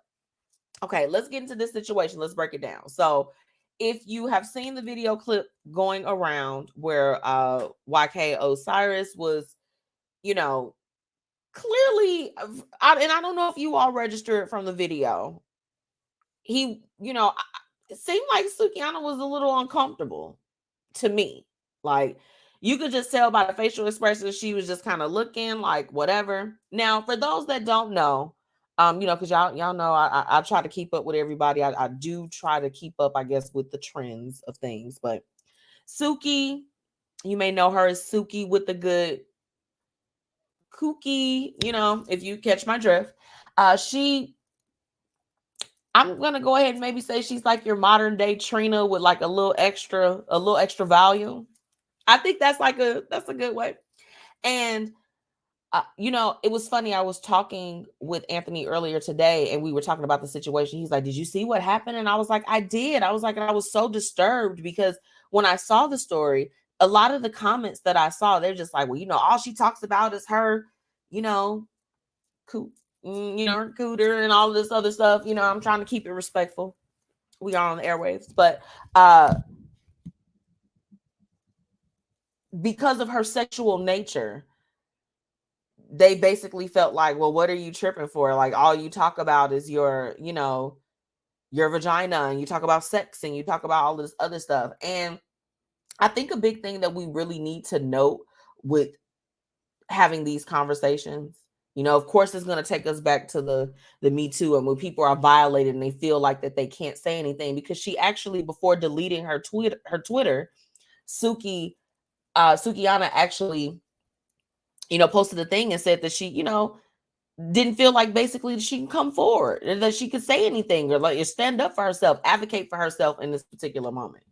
Okay, let's get into this situation. Let's break it down. So, if you have seen the video clip going around where YK Osiris was, clearly, and I don't know if you all registered from the video. He, it seemed like Sukihana was a little uncomfortable to me. Like, you could just tell by the facial expressions, she was just kind of looking like whatever. Now, for those that don't know, because y'all know I try to keep up with everybody. I do try to keep up, I guess, with the trends of things. But Suki, you may know her as Suki with the good kooky, if you catch my drift. I'm gonna go ahead and maybe say she's like your modern day Trina with like a little extra volume. I think that's a good way. And it was funny. I was talking with Anthony earlier today, and we were talking about the situation. He's like, "Did you see what happened?" And I was like, "I did." I was like, and I was so disturbed because when I saw the story, a lot of the comments that I saw, they're just like, "Well, all she talks about is her, her cooter and all this other stuff." I'm trying to keep it respectful. We are on the airwaves, but because of her sexual nature, they basically felt like, well, what are you tripping for? Like, all you talk about is your vagina, and you talk about sex, and you talk about all this other stuff. And I think a big thing that we really need to note with having these conversations, of course, it's going to take us back to the Me Too, and when people are violated and they feel like that they can't say anything, because she actually, before deleting her Twitter, Sukihana actually, posted a thing and said that she, didn't feel like basically she can come forward and that she could say anything or like stand up for herself, advocate for herself in this particular moment.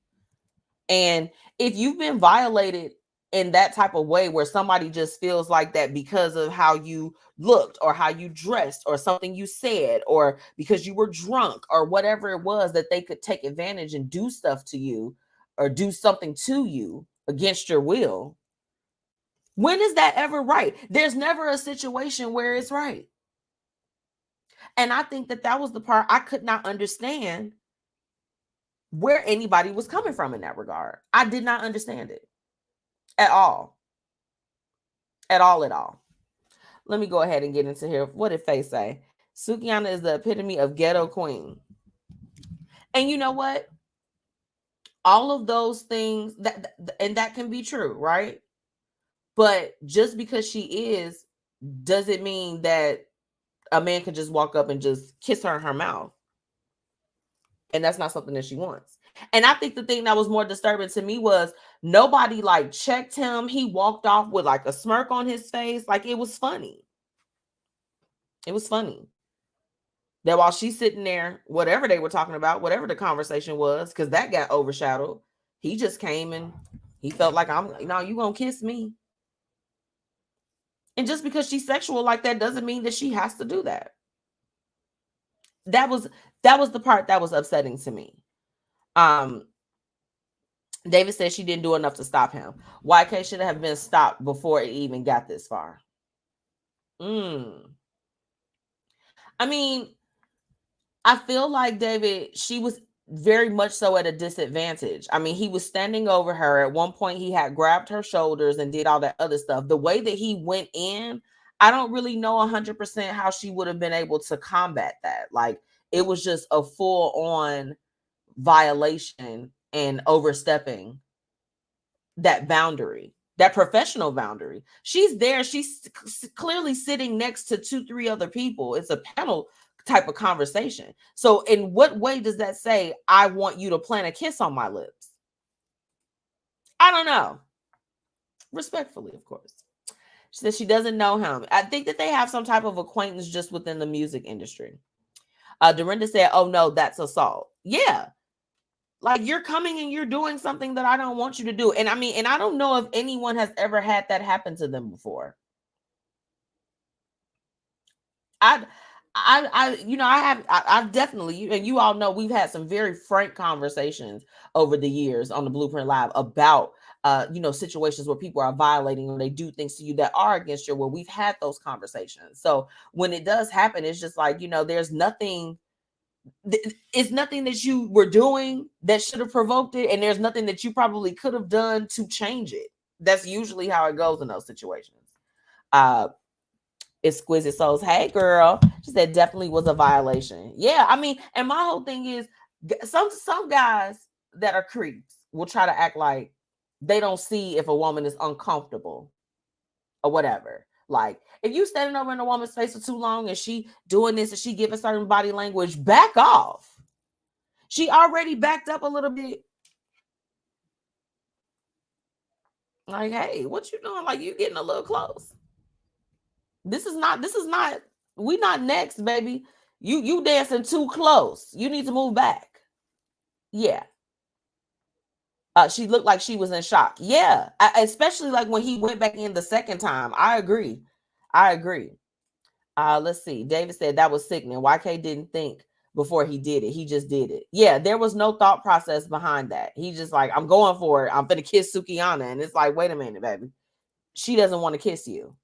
And if you've been violated in that type of way where somebody just feels like that because of how you looked or how you dressed or something you said or because you were drunk or whatever it was, that they could take advantage and do stuff to you or do something to you against your will, when is that ever right? There's never a situation where it's right. And I think that was the part I could not understand, where anybody was coming from in that regard. I did not understand it at all. At all. Let me go ahead and get into here. What did Faye say? Sukihana is the epitome of ghetto queen. And you know what? All of those things, that can be true, right? But just because she is, doesn't mean that a man could just walk up and just kiss her in her mouth. And that's not something that she wants. And I think the thing that was more disturbing to me was nobody like checked him. He walked off with like a smirk on his face. Like, it was funny. It was funny that while she's sitting there, whatever they were talking about, whatever the conversation was, because that got overshadowed, he just came and he felt like, you gonna kiss me. And just because she's sexual like that doesn't mean that she has to do that. That was the part that was upsetting to me. David said she didn't do enough to stop him. YK should have been stopped before it even got this far. I mean, I feel like David, she was very much so at a disadvantage. I mean, he was standing over her. At one point, he had grabbed her shoulders and did all that other stuff. The way that he went in, I don't really know 100% how she would have been able to combat that. Like, it was just a full-on violation and overstepping that boundary, that professional boundary. She's there. She's clearly sitting next to 2-3 other people. It's a panel type of conversation. So in what way does that say, I want you to plant a kiss on my lips? I don't know. Respectfully, of course. She says she doesn't know him. I think that they have some type of acquaintance just within the music industry. Dorinda said, oh no, that's assault. Yeah. Like, you're coming and you're doing something that I don't want you to do. And I mean, and I don't know if anyone has ever had that happen to them before. I've definitely, and you all know, we've had some very frank conversations over the years on the Blueprint Live about, situations where people are violating, or they do things to you that are against your will. We've had those conversations. So when it does happen, it's just like, there's nothing, it's nothing that you were doing that should have provoked it. And there's nothing that you probably could have done to change it. That's usually how it goes in those situations. Exquisite Souls, hey girl, she said definitely was a violation. Yeah, I mean, and my whole thing is, some guys that are creeps will try to act like they don't see if a woman is uncomfortable or whatever. Like, if you standing over in a woman's face for too long and she doing this and she giving certain body language, back off. She already backed up a little bit. Like, hey, what you doing? Like, you getting a little close. This is not, we not next, baby. You dancing too close. You need to move back. Yeah. She looked like she was in shock. Yeah. Especially like when he went back in the second time. I agree. Let's see. David said that was sickening. YK didn't think before he did it. He just did it. Yeah. There was no thought process behind that. He just like, I'm going for it. I'm going to kiss Sukiyana. And it's like, wait a minute, baby. She doesn't want to kiss you.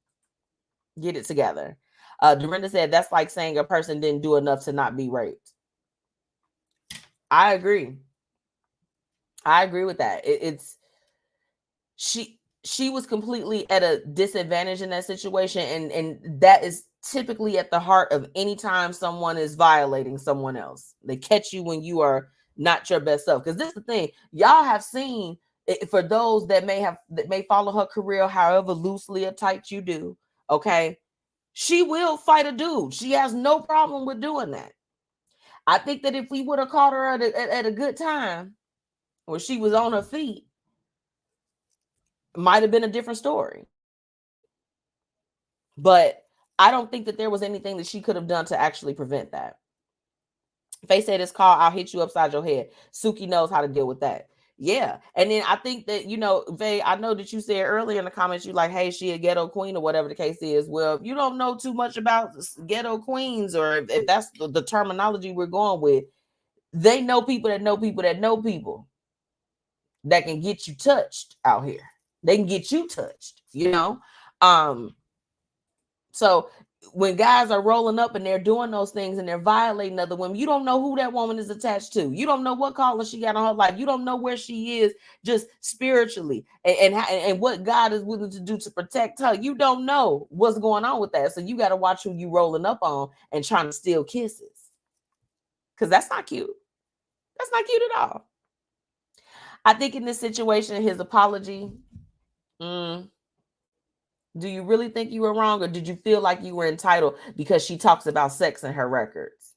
Get it together. Dorinda said that's like saying a person didn't do enough to not be raped. I agree with that. She was completely at a disadvantage in that situation, and that is typically at the heart of any time someone is violating someone else. They catch you when you are not your best self. Because this is the thing, y'all have seen, for those that may follow her career however loosely or tight you do. Okay, she will fight a dude. She has no problem with doing that. I think that if we would have caught her at a good time, where she was on her feet, it might have been a different story. But I don't think that there was anything that she could have done to actually prevent that. Faye said, it's called I'll hit you upside your head. Suki knows how to deal with that. Yeah. And then I think that, Faye, I know that you said earlier in the comments, you like, hey, she a ghetto queen or whatever the case is. Well, if you don't know too much about ghetto queens, or if that's the terminology we're going with, they know people that know people that know people that can get you touched out here. They can get you touched, So when guys are rolling up and they're doing those things and they're violating other women, you don't know who that woman is attached to. You don't know what collar she got on her life. You don't know where she is just spiritually and what God is willing to do to protect her. You don't know what's going on with that. So you got to watch who you rolling up on and trying to steal kisses. Because that's not cute. That's not cute at all. I think in this situation, his apology, do you really think you were wrong, or did you feel like you were entitled because she talks about sex in her records?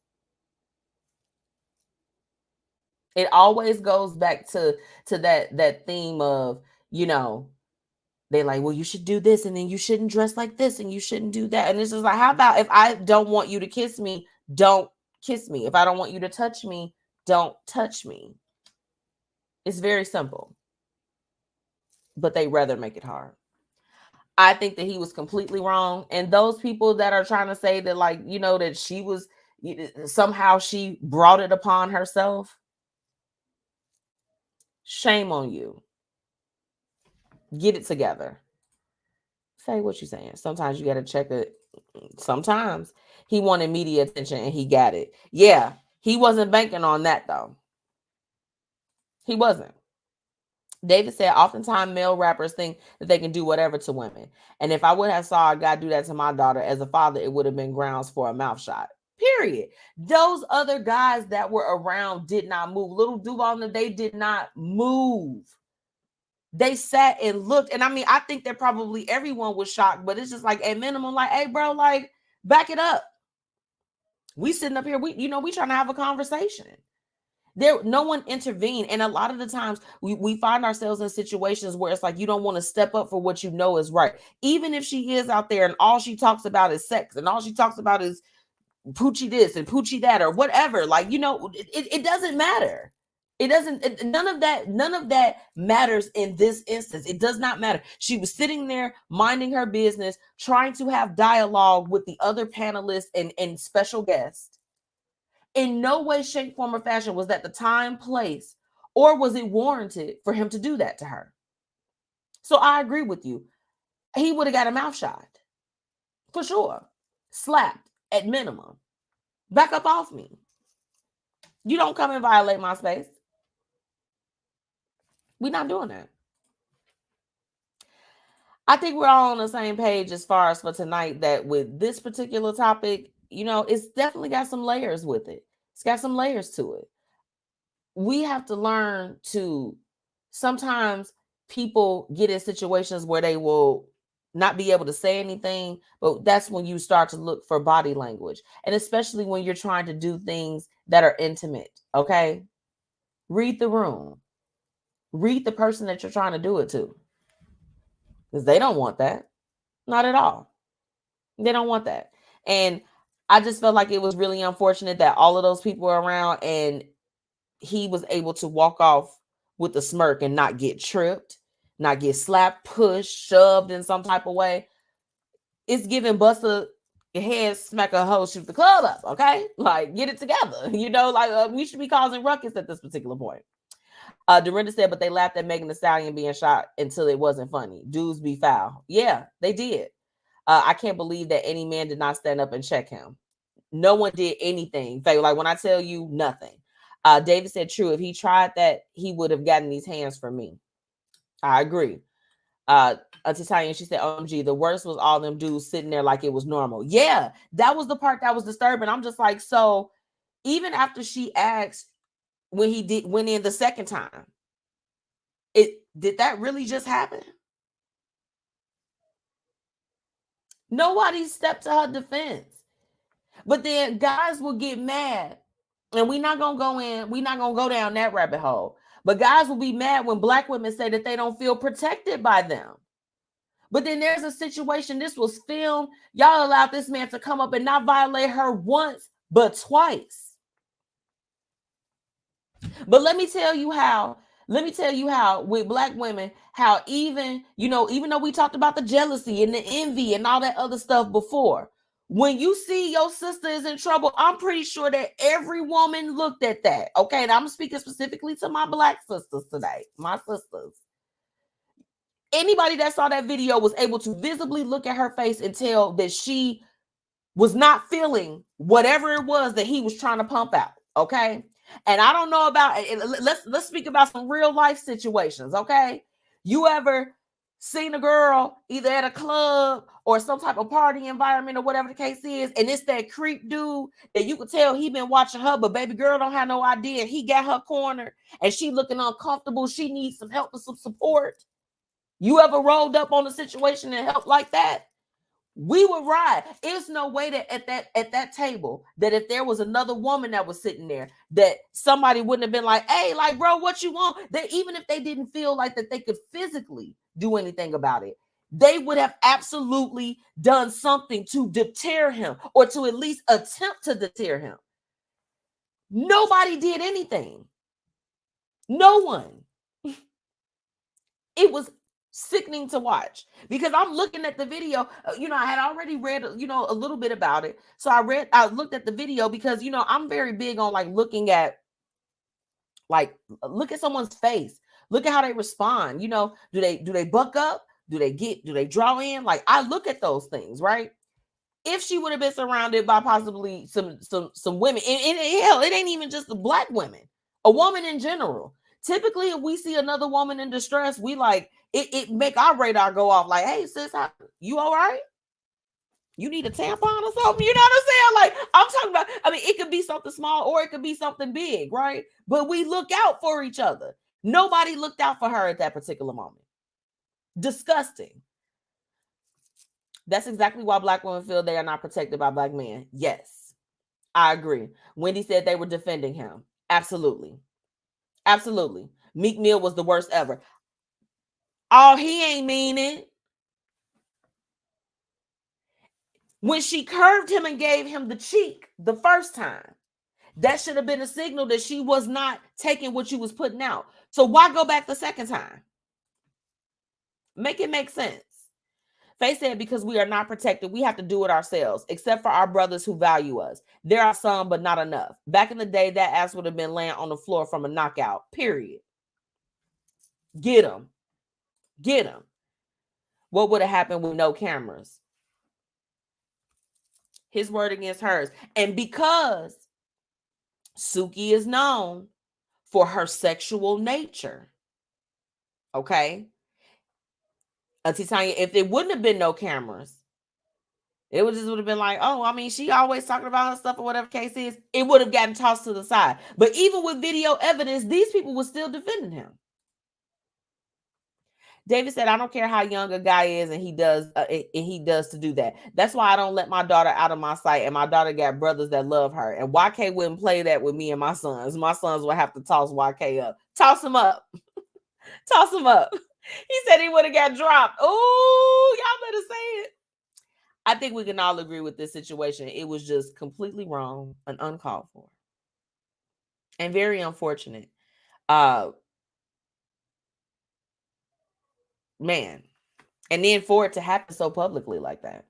It always goes back to that theme of, they like, well, you should do this, and then you shouldn't dress like this, and you shouldn't do that. And it's just like, how about if I don't want you to kiss me, don't kiss me. If I don't want you to touch me, don't touch me. It's very simple. But they rather make it hard. I think that he was completely wrong. And those people that are trying to say that, like, that she was, somehow she brought it upon herself, shame on you. Get it together. Say what you're saying. Sometimes you got to check it. Sometimes he wanted media attention and he got it. Yeah, he wasn't banking on that, though. He wasn't. David said, oftentimes male rappers think that they can do whatever to women. And if I would have saw a guy do that to my daughter as a father, it would have been grounds for a mouth shot. Period. Those other guys that were around did not move. Little Duval, they did not move. They sat and looked. And I mean, I think that probably everyone was shocked, but it's just like, at minimum, like, hey, bro, like, back it up. We sitting up here, we trying to have a conversation. No one intervened. And a lot of the times we find ourselves in situations where it's like, you don't want to step up for what you know is right. Even if she is out there and all she talks about is sex and all she talks about is Poochie this and Poochie that or whatever. Like, you know, it doesn't matter. None of that matters in this instance. It does not matter. She was sitting there minding her business, trying to have dialogue with the other panelists and special guests. In no way, shape, form, or fashion was that the time, place, or was it warranted for him to do that to her. So I agree with you. He would have got a mouth shot. For sure. Slapped at minimum. Back up off me. You don't come and violate my space. We're not doing that. I think we're all on the same page as far as for tonight that with this particular topic, you know, it's definitely got some layers with it. It's got some layers to it. We have to learn to, sometimes people get in situations where they will not be able to say anything, but that's when you start to look for body language. And especially when you're trying to do things that are intimate, okay? Read the room. Read the person that you're trying to do it to. Because they don't want that. Not at all. They don't want that. And I just felt like it was really unfortunate that all of those people were around and he was able to walk off with a smirk and not get tripped, not get slapped, pushed, shoved in some type of way. It's giving Buster your head smack a hoe, shoot the club up, okay? Like, get it together. You know, like we should be causing ruckus at this particular point. Dorinda said, but they laughed at Megan Thee Stallion being shot until it wasn't funny. Dudes be foul. Yeah, they did. I can't believe that any man did not stand up and check him. No one did anything. Like when I tell you, nothing. David said, true. If he tried that, he would have gotten these hands from me. I agree. Titania, she said, OMG, the worst was all them dudes sitting there like it was normal. Yeah, that was the part that was disturbing. I'm just like, so even after she asked when he went in the second time, did that really just happen? Nobody stepped to her defense. But then guys will get mad. And we're not going to go down that rabbit hole. But guys will be mad when Black women say that they don't feel protected by them. But then there's a situation, this was filmed. Y'all allowed this man to come up and not violate her once, but twice. But let me tell you how with Black women, how even though we talked about the jealousy and the envy and all that other stuff before, when you see your sister is in trouble, I'm pretty sure that every woman looked at that. Okay, and I'm speaking specifically to my Black sisters today, my sisters. Anybody that saw that video was able to visibly look at her face and tell that she was not feeling whatever it was that he was trying to pump out. Okay. And I don't know about, let's speak about some real life situations. Okay. You ever seen a girl either at a club or some type of party environment or whatever the case is, and it's that creep dude that you could tell he been watching her, but baby girl don't have no idea. He got her cornered and she looking uncomfortable. She needs some help and some support. You ever rolled up on a situation and helped like that? We would ride. There's no way that at that table, that if there was another woman that was sitting there, that somebody wouldn't have been like, hey, like, bro, what you want? That even if they didn't feel like that they could physically do anything about it, they would have absolutely done something to deter him or to at least attempt to deter him. Nobody did anything. No one. It was sickening to watch because I'm looking at the video. I had already read, a little bit about it. So I looked at the video because, I'm very big on look at someone's face, look at how they respond. Do they buck up? Do they draw in? Like, I look at those things, right? If she would have been surrounded by possibly some women, and hell, it ain't even just the Black women, a woman in general. Typically, if we see another woman in distress, we it make our radar go off like, hey, sis, you all right? You need a tampon or something? You know what I'm saying? Like, I'm talking about, it could be something small or it could be something big, right? But we look out for each other. Nobody looked out for her at that particular moment. Disgusting. That's exactly why Black women feel they are not protected by Black men. Yes, I agree. Wendy said they were defending him. Absolutely. Absolutely. Meek Mill was the worst ever. Oh, he ain't mean it. When she curved him and gave him the cheek the first time, that should have been a signal that she was not taking what you was putting out. So why go back the second time? Make it make sense. Faye said, because we are not protected, we have to do it ourselves, except for our brothers who value us. There are some, but not enough. Back in the day, that ass would have been laying on the floor from a knockout, period. Get him. Get him. What would have happened with no cameras? His word against hers. And because Suki is known for her sexual nature, okay? Auntie Tanya, if there wouldn't have been no cameras, it would have been like, oh, I mean, she always talking about her stuff or whatever case is. It would have gotten tossed to the side. But even with video evidence, these people were still defending him. David said, I don't care how young a guy is, and he does to do that. That's why I don't let my daughter out of my sight, and my daughter got brothers that love her. And YK wouldn't play that with me and my sons. My sons would have to toss YK up. Toss him up. Toss him up. He said he would have got dropped. Oh, y'all better say it. I think we can all agree with this situation. It was just completely wrong and uncalled for. And very unfortunate. Man. And then for it to happen so publicly like that.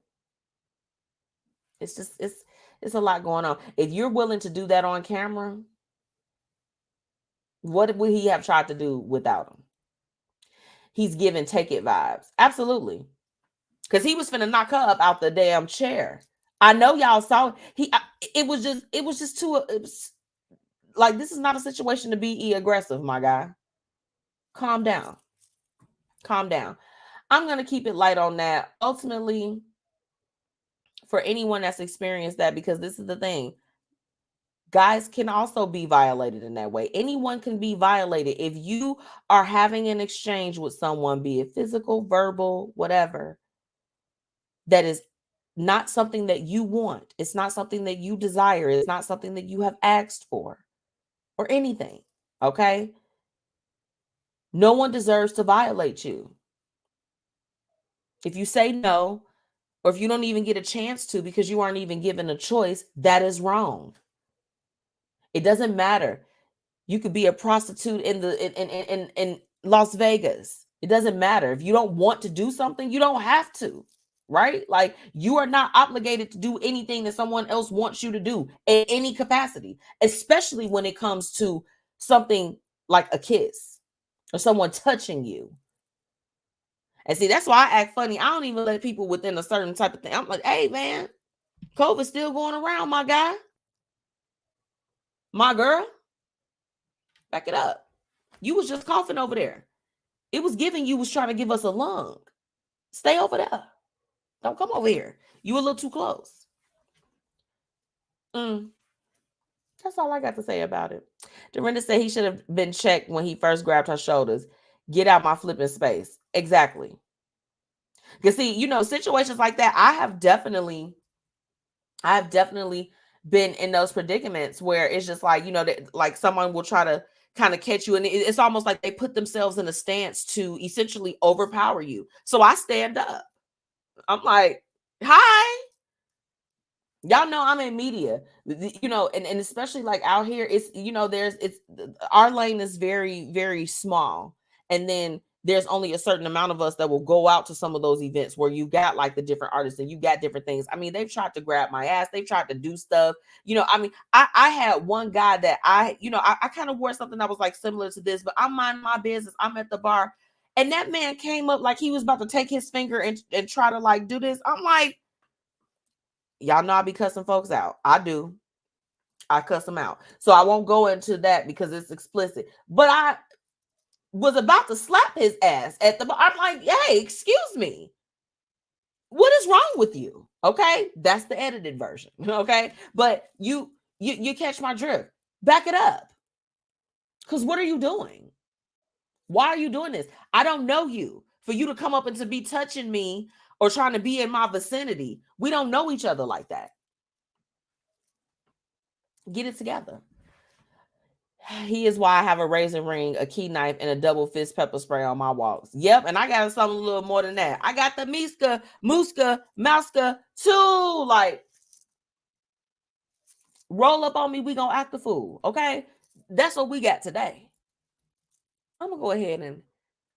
It's just, it's a lot going on. If you're willing to do that on camera, what would he have tried to do without him? He's giving take it vibes. Absolutely. Because he was finna knock her up out the damn chair. I know y'all saw it was just too, like, this is not a situation to be aggressive, my guy. Calm down. Calm down. I'm going to keep it light on that. Ultimately, for anyone that's experienced that, because this is the thing, guys can also be violated in that way. Anyone can be violated. If you are having an exchange with someone, be it physical, verbal, whatever, that is not something that you want. It's not something that you desire. It's not something that you have asked for or anything. Okay? No one deserves to violate you. If you say no, or if you don't even get a chance to because you aren't even given a choice, that is wrong. It doesn't matter. You could be a prostitute in Las Vegas. It doesn't matter. If you don't want to do something, you don't have to, right? Like, you are not obligated to do anything that someone else wants you to do in any capacity, especially when it comes to something like a kiss or someone touching you. And see, that's why I act funny. I don't even let people within a certain type of thing. I'm like, hey, man, COVID's still going around, my guy. My girl. Back it up. You was just coughing over there. It was giving you was trying to give us a lung. Stay over there. Don't come over here. You a little too close. That's all I got to say about it. Dorinda said he should have been checked when he first grabbed her shoulders. Get out my flipping space. Exactly. Because see, you know, situations like that, I have definitely been in those predicaments where it's just like, you know, that, like, someone will try to kind of catch you, and it's almost like they put themselves in a stance to essentially overpower you. So I stand up. I'm like, hi. Y'all know I'm in media, you know, and especially like out here, it's, you know, our lane is very, very small. And then there's only a certain amount of us that will go out to some of those events where you got like the different artists and you got different things. I mean, they've tried to grab my ass. They've tried to do stuff. You know, I mean, I had one guy that I kind of wore something that was like similar to this, but I'm minding my business. I'm at the bar and that man came up like he was about to take his finger and try to like do this. I'm like, y'all know I be cussing folks out. I do. I cuss them out. So I won't go into that because it's explicit. But I was about to slap his ass at the bar. I'm like, hey, excuse me. What is wrong with you? Okay. That's the edited version. Okay. But you catch my drift. Back it up. Because what are you doing? Why are you doing this? I don't know you. For you to come up and to be touching me or trying to be in my vicinity. We don't know each other like that. Get it together. He is why I have a razor ring, a key knife, and a double fist pepper spray on my walks. Yep, and I got something a little more than that. I got the Muska, Mouska too. Like, roll up on me, we gonna act the fool. Okay, that's what we got today. I'm gonna go ahead and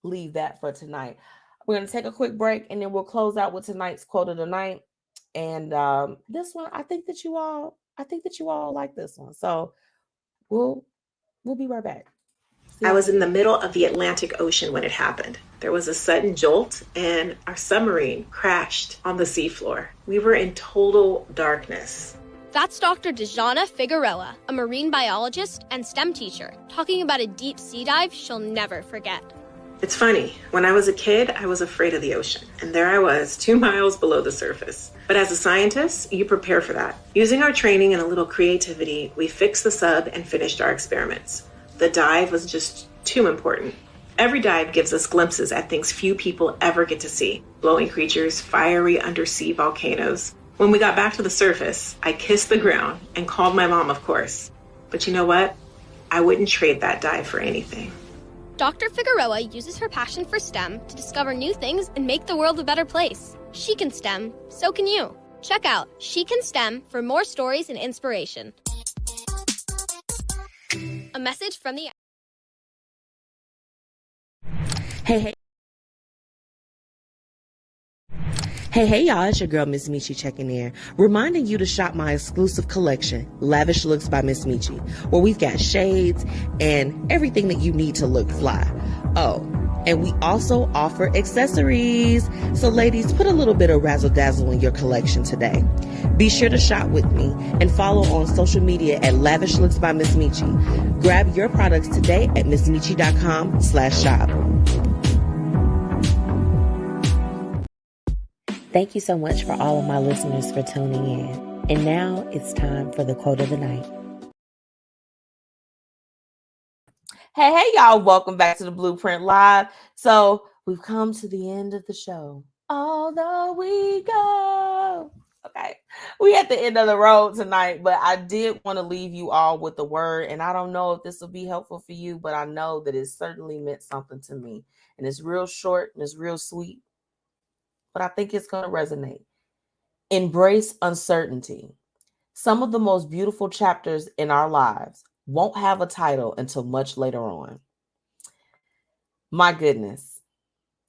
leave that for tonight. We're gonna take a quick break, and then we'll close out with tonight's quote of the night. And this one, I think that you all like this one. So we'll be right back. I was in the middle of the Atlantic Ocean when it happened. There was a sudden jolt and our submarine crashed on the seafloor. We were in total darkness. That's Dr. Dejana Figueroa, a marine biologist and STEM teacher, talking about a deep sea dive she'll never forget. It's funny, when I was a kid, I was afraid of the ocean, and there I was, 2 miles below the surface. But as a scientist, you prepare for that. Using our training and a little creativity, we fixed the sub and finished our experiments. The dive was just too important. Every dive gives us glimpses at things few people ever get to see. Glowing creatures, fiery undersea volcanoes. When we got back to the surface, I kissed the ground and called my mom, of course. But you know what? I wouldn't trade that dive for anything. Dr. Figueroa uses her passion for STEM to discover new things and make the world a better place. She can STEM, so can you. Check out She Can STEM for more stories and inspiration. A message from the... Hey, y'all, it's your girl, MzMetchi, checking in, reminding you to shop my exclusive collection, Lavish Looks by MzMetchi, where we've got shades and everything that you need to look fly. Oh, and we also offer accessories. So ladies, put a little bit of razzle dazzle in your collection today. Be sure to shop with me and follow on social media at Lavish Looks by MzMetchi. Grab your products today at MzMetchi.com/shop. Thank you so much for all of my listeners for tuning in. And now it's time for the quote of the night. Hey, y'all. Welcome back to the Blueprint Live. So we've come to the end of the show. Although we go. Okay. We at the end of the road tonight, but I did want to leave you all with a word. And I don't know if this will be helpful for you, but I know that it certainly meant something to me. And it's real short and it's real sweet, but I think it's going to resonate. Embrace uncertainty. Some of the most beautiful chapters in our lives won't have a title until much later on. My goodness.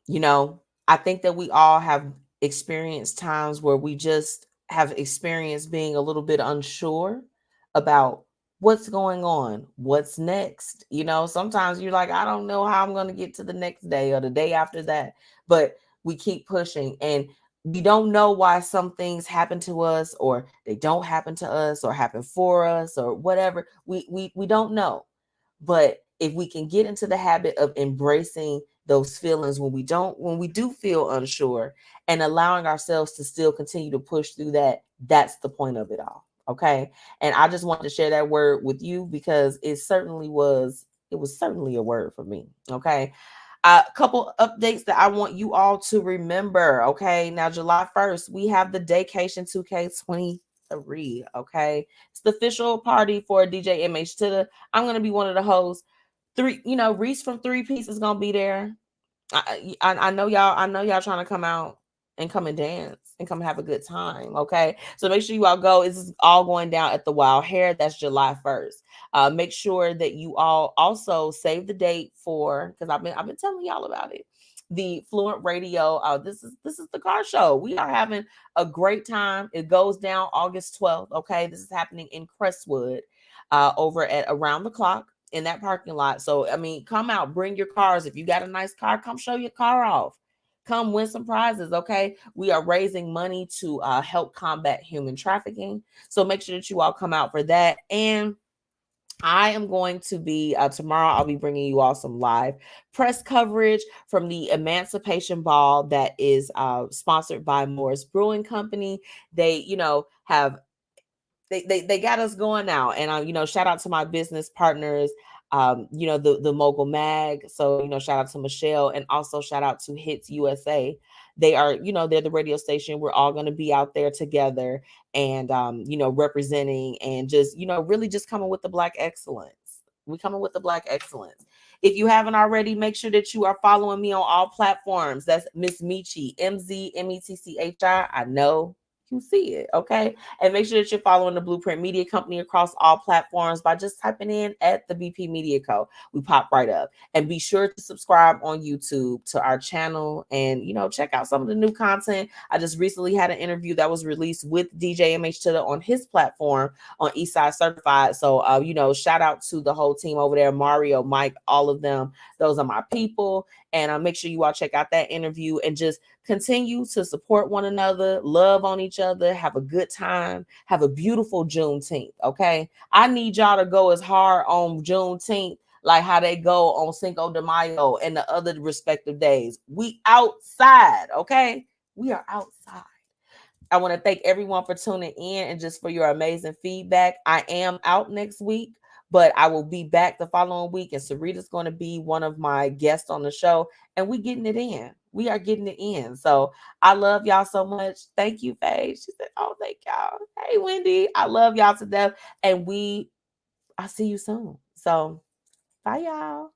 You know, I think that we all have experienced times where we just have experienced being a little bit unsure about what's going on, what's next. You know, sometimes you're like, I don't know how I'm going to get to the next day or the day after that, but we keep pushing, and we don't know why some things happen to us or they don't happen to us or happen for us or whatever. We don't know. But if we can get into the habit of embracing those feelings when we do feel unsure and allowing ourselves to still continue to push through that, that's the point of it all. Okay. And I just wanted to share that word with you because it was certainly a word for me. Okay. A couple updates that I want you all to remember. Okay. Now, July 1st, we have the Daycation 2K23. Okay. It's the official party for DJ MH2DA. I'm going to be one of the hosts. Reese from 3 Piece is going to be there. I know y'all trying to come out and come and dance and come have a good time. Okay. So make sure you all go. This is all going down at the Wild Hair. That's July 1st. Make sure that you all also save the date for, because I've been telling y'all about it. The FluentRadio. This is the car show. We are having a great time. It goes down August 12th. Okay. This is happening in Crestwood, over at Around the Clock in that parking lot. So, I mean, come out, bring your cars. If you got a nice car, come show your car off. Come win some prizes, okay? We are raising money to help combat human trafficking. So make sure that you all come out for that. And I am going to be, tomorrow, I'll be bringing you all some live press coverage from the Emancipation Ball that is sponsored by Morris Brewing Company. They, have they got us going now. And, shout out to my business partners, the Mogul Mag. So, shout out to Michelle, and also shout out to Hits USA. They are, they're the radio station. We're all going to be out there together and, representing and just, really just coming with the Black excellence. We coming with the Black excellence. If you haven't already, make sure that you are following me on all platforms. That's MzMetchi, MzMetchi. I know you see it, okay? And make sure that you're following the Blueprint Media Company across all platforms by just typing in at the BP Media Co. We pop right up. And be sure to subscribe on YouTube to our channel and, check out some of the new content. I just recently had an interview that was released with DJ MH2DA on his platform on Eastside Certified. So, shout out to the whole team over there, Mario, Mike, all of them. Those are my people. And make sure you all check out that interview and just continue to support one another, love on each other, have a good time, have a beautiful Juneteenth, okay? I need y'all to go as hard on Juneteenth like how they go on Cinco de Mayo and the other respective days. We outside, okay? We are outside. I want to thank everyone for tuning in and just for your amazing feedback. I am out next week, but I will be back the following week. And Sarita's going to be one of my guests on the show. And we getting it in. We are getting it in. So I love y'all so much. Thank you, Faye. She said, oh, thank y'all. Hey, Wendy. I love y'all to death. And I'll see you soon. So bye, y'all.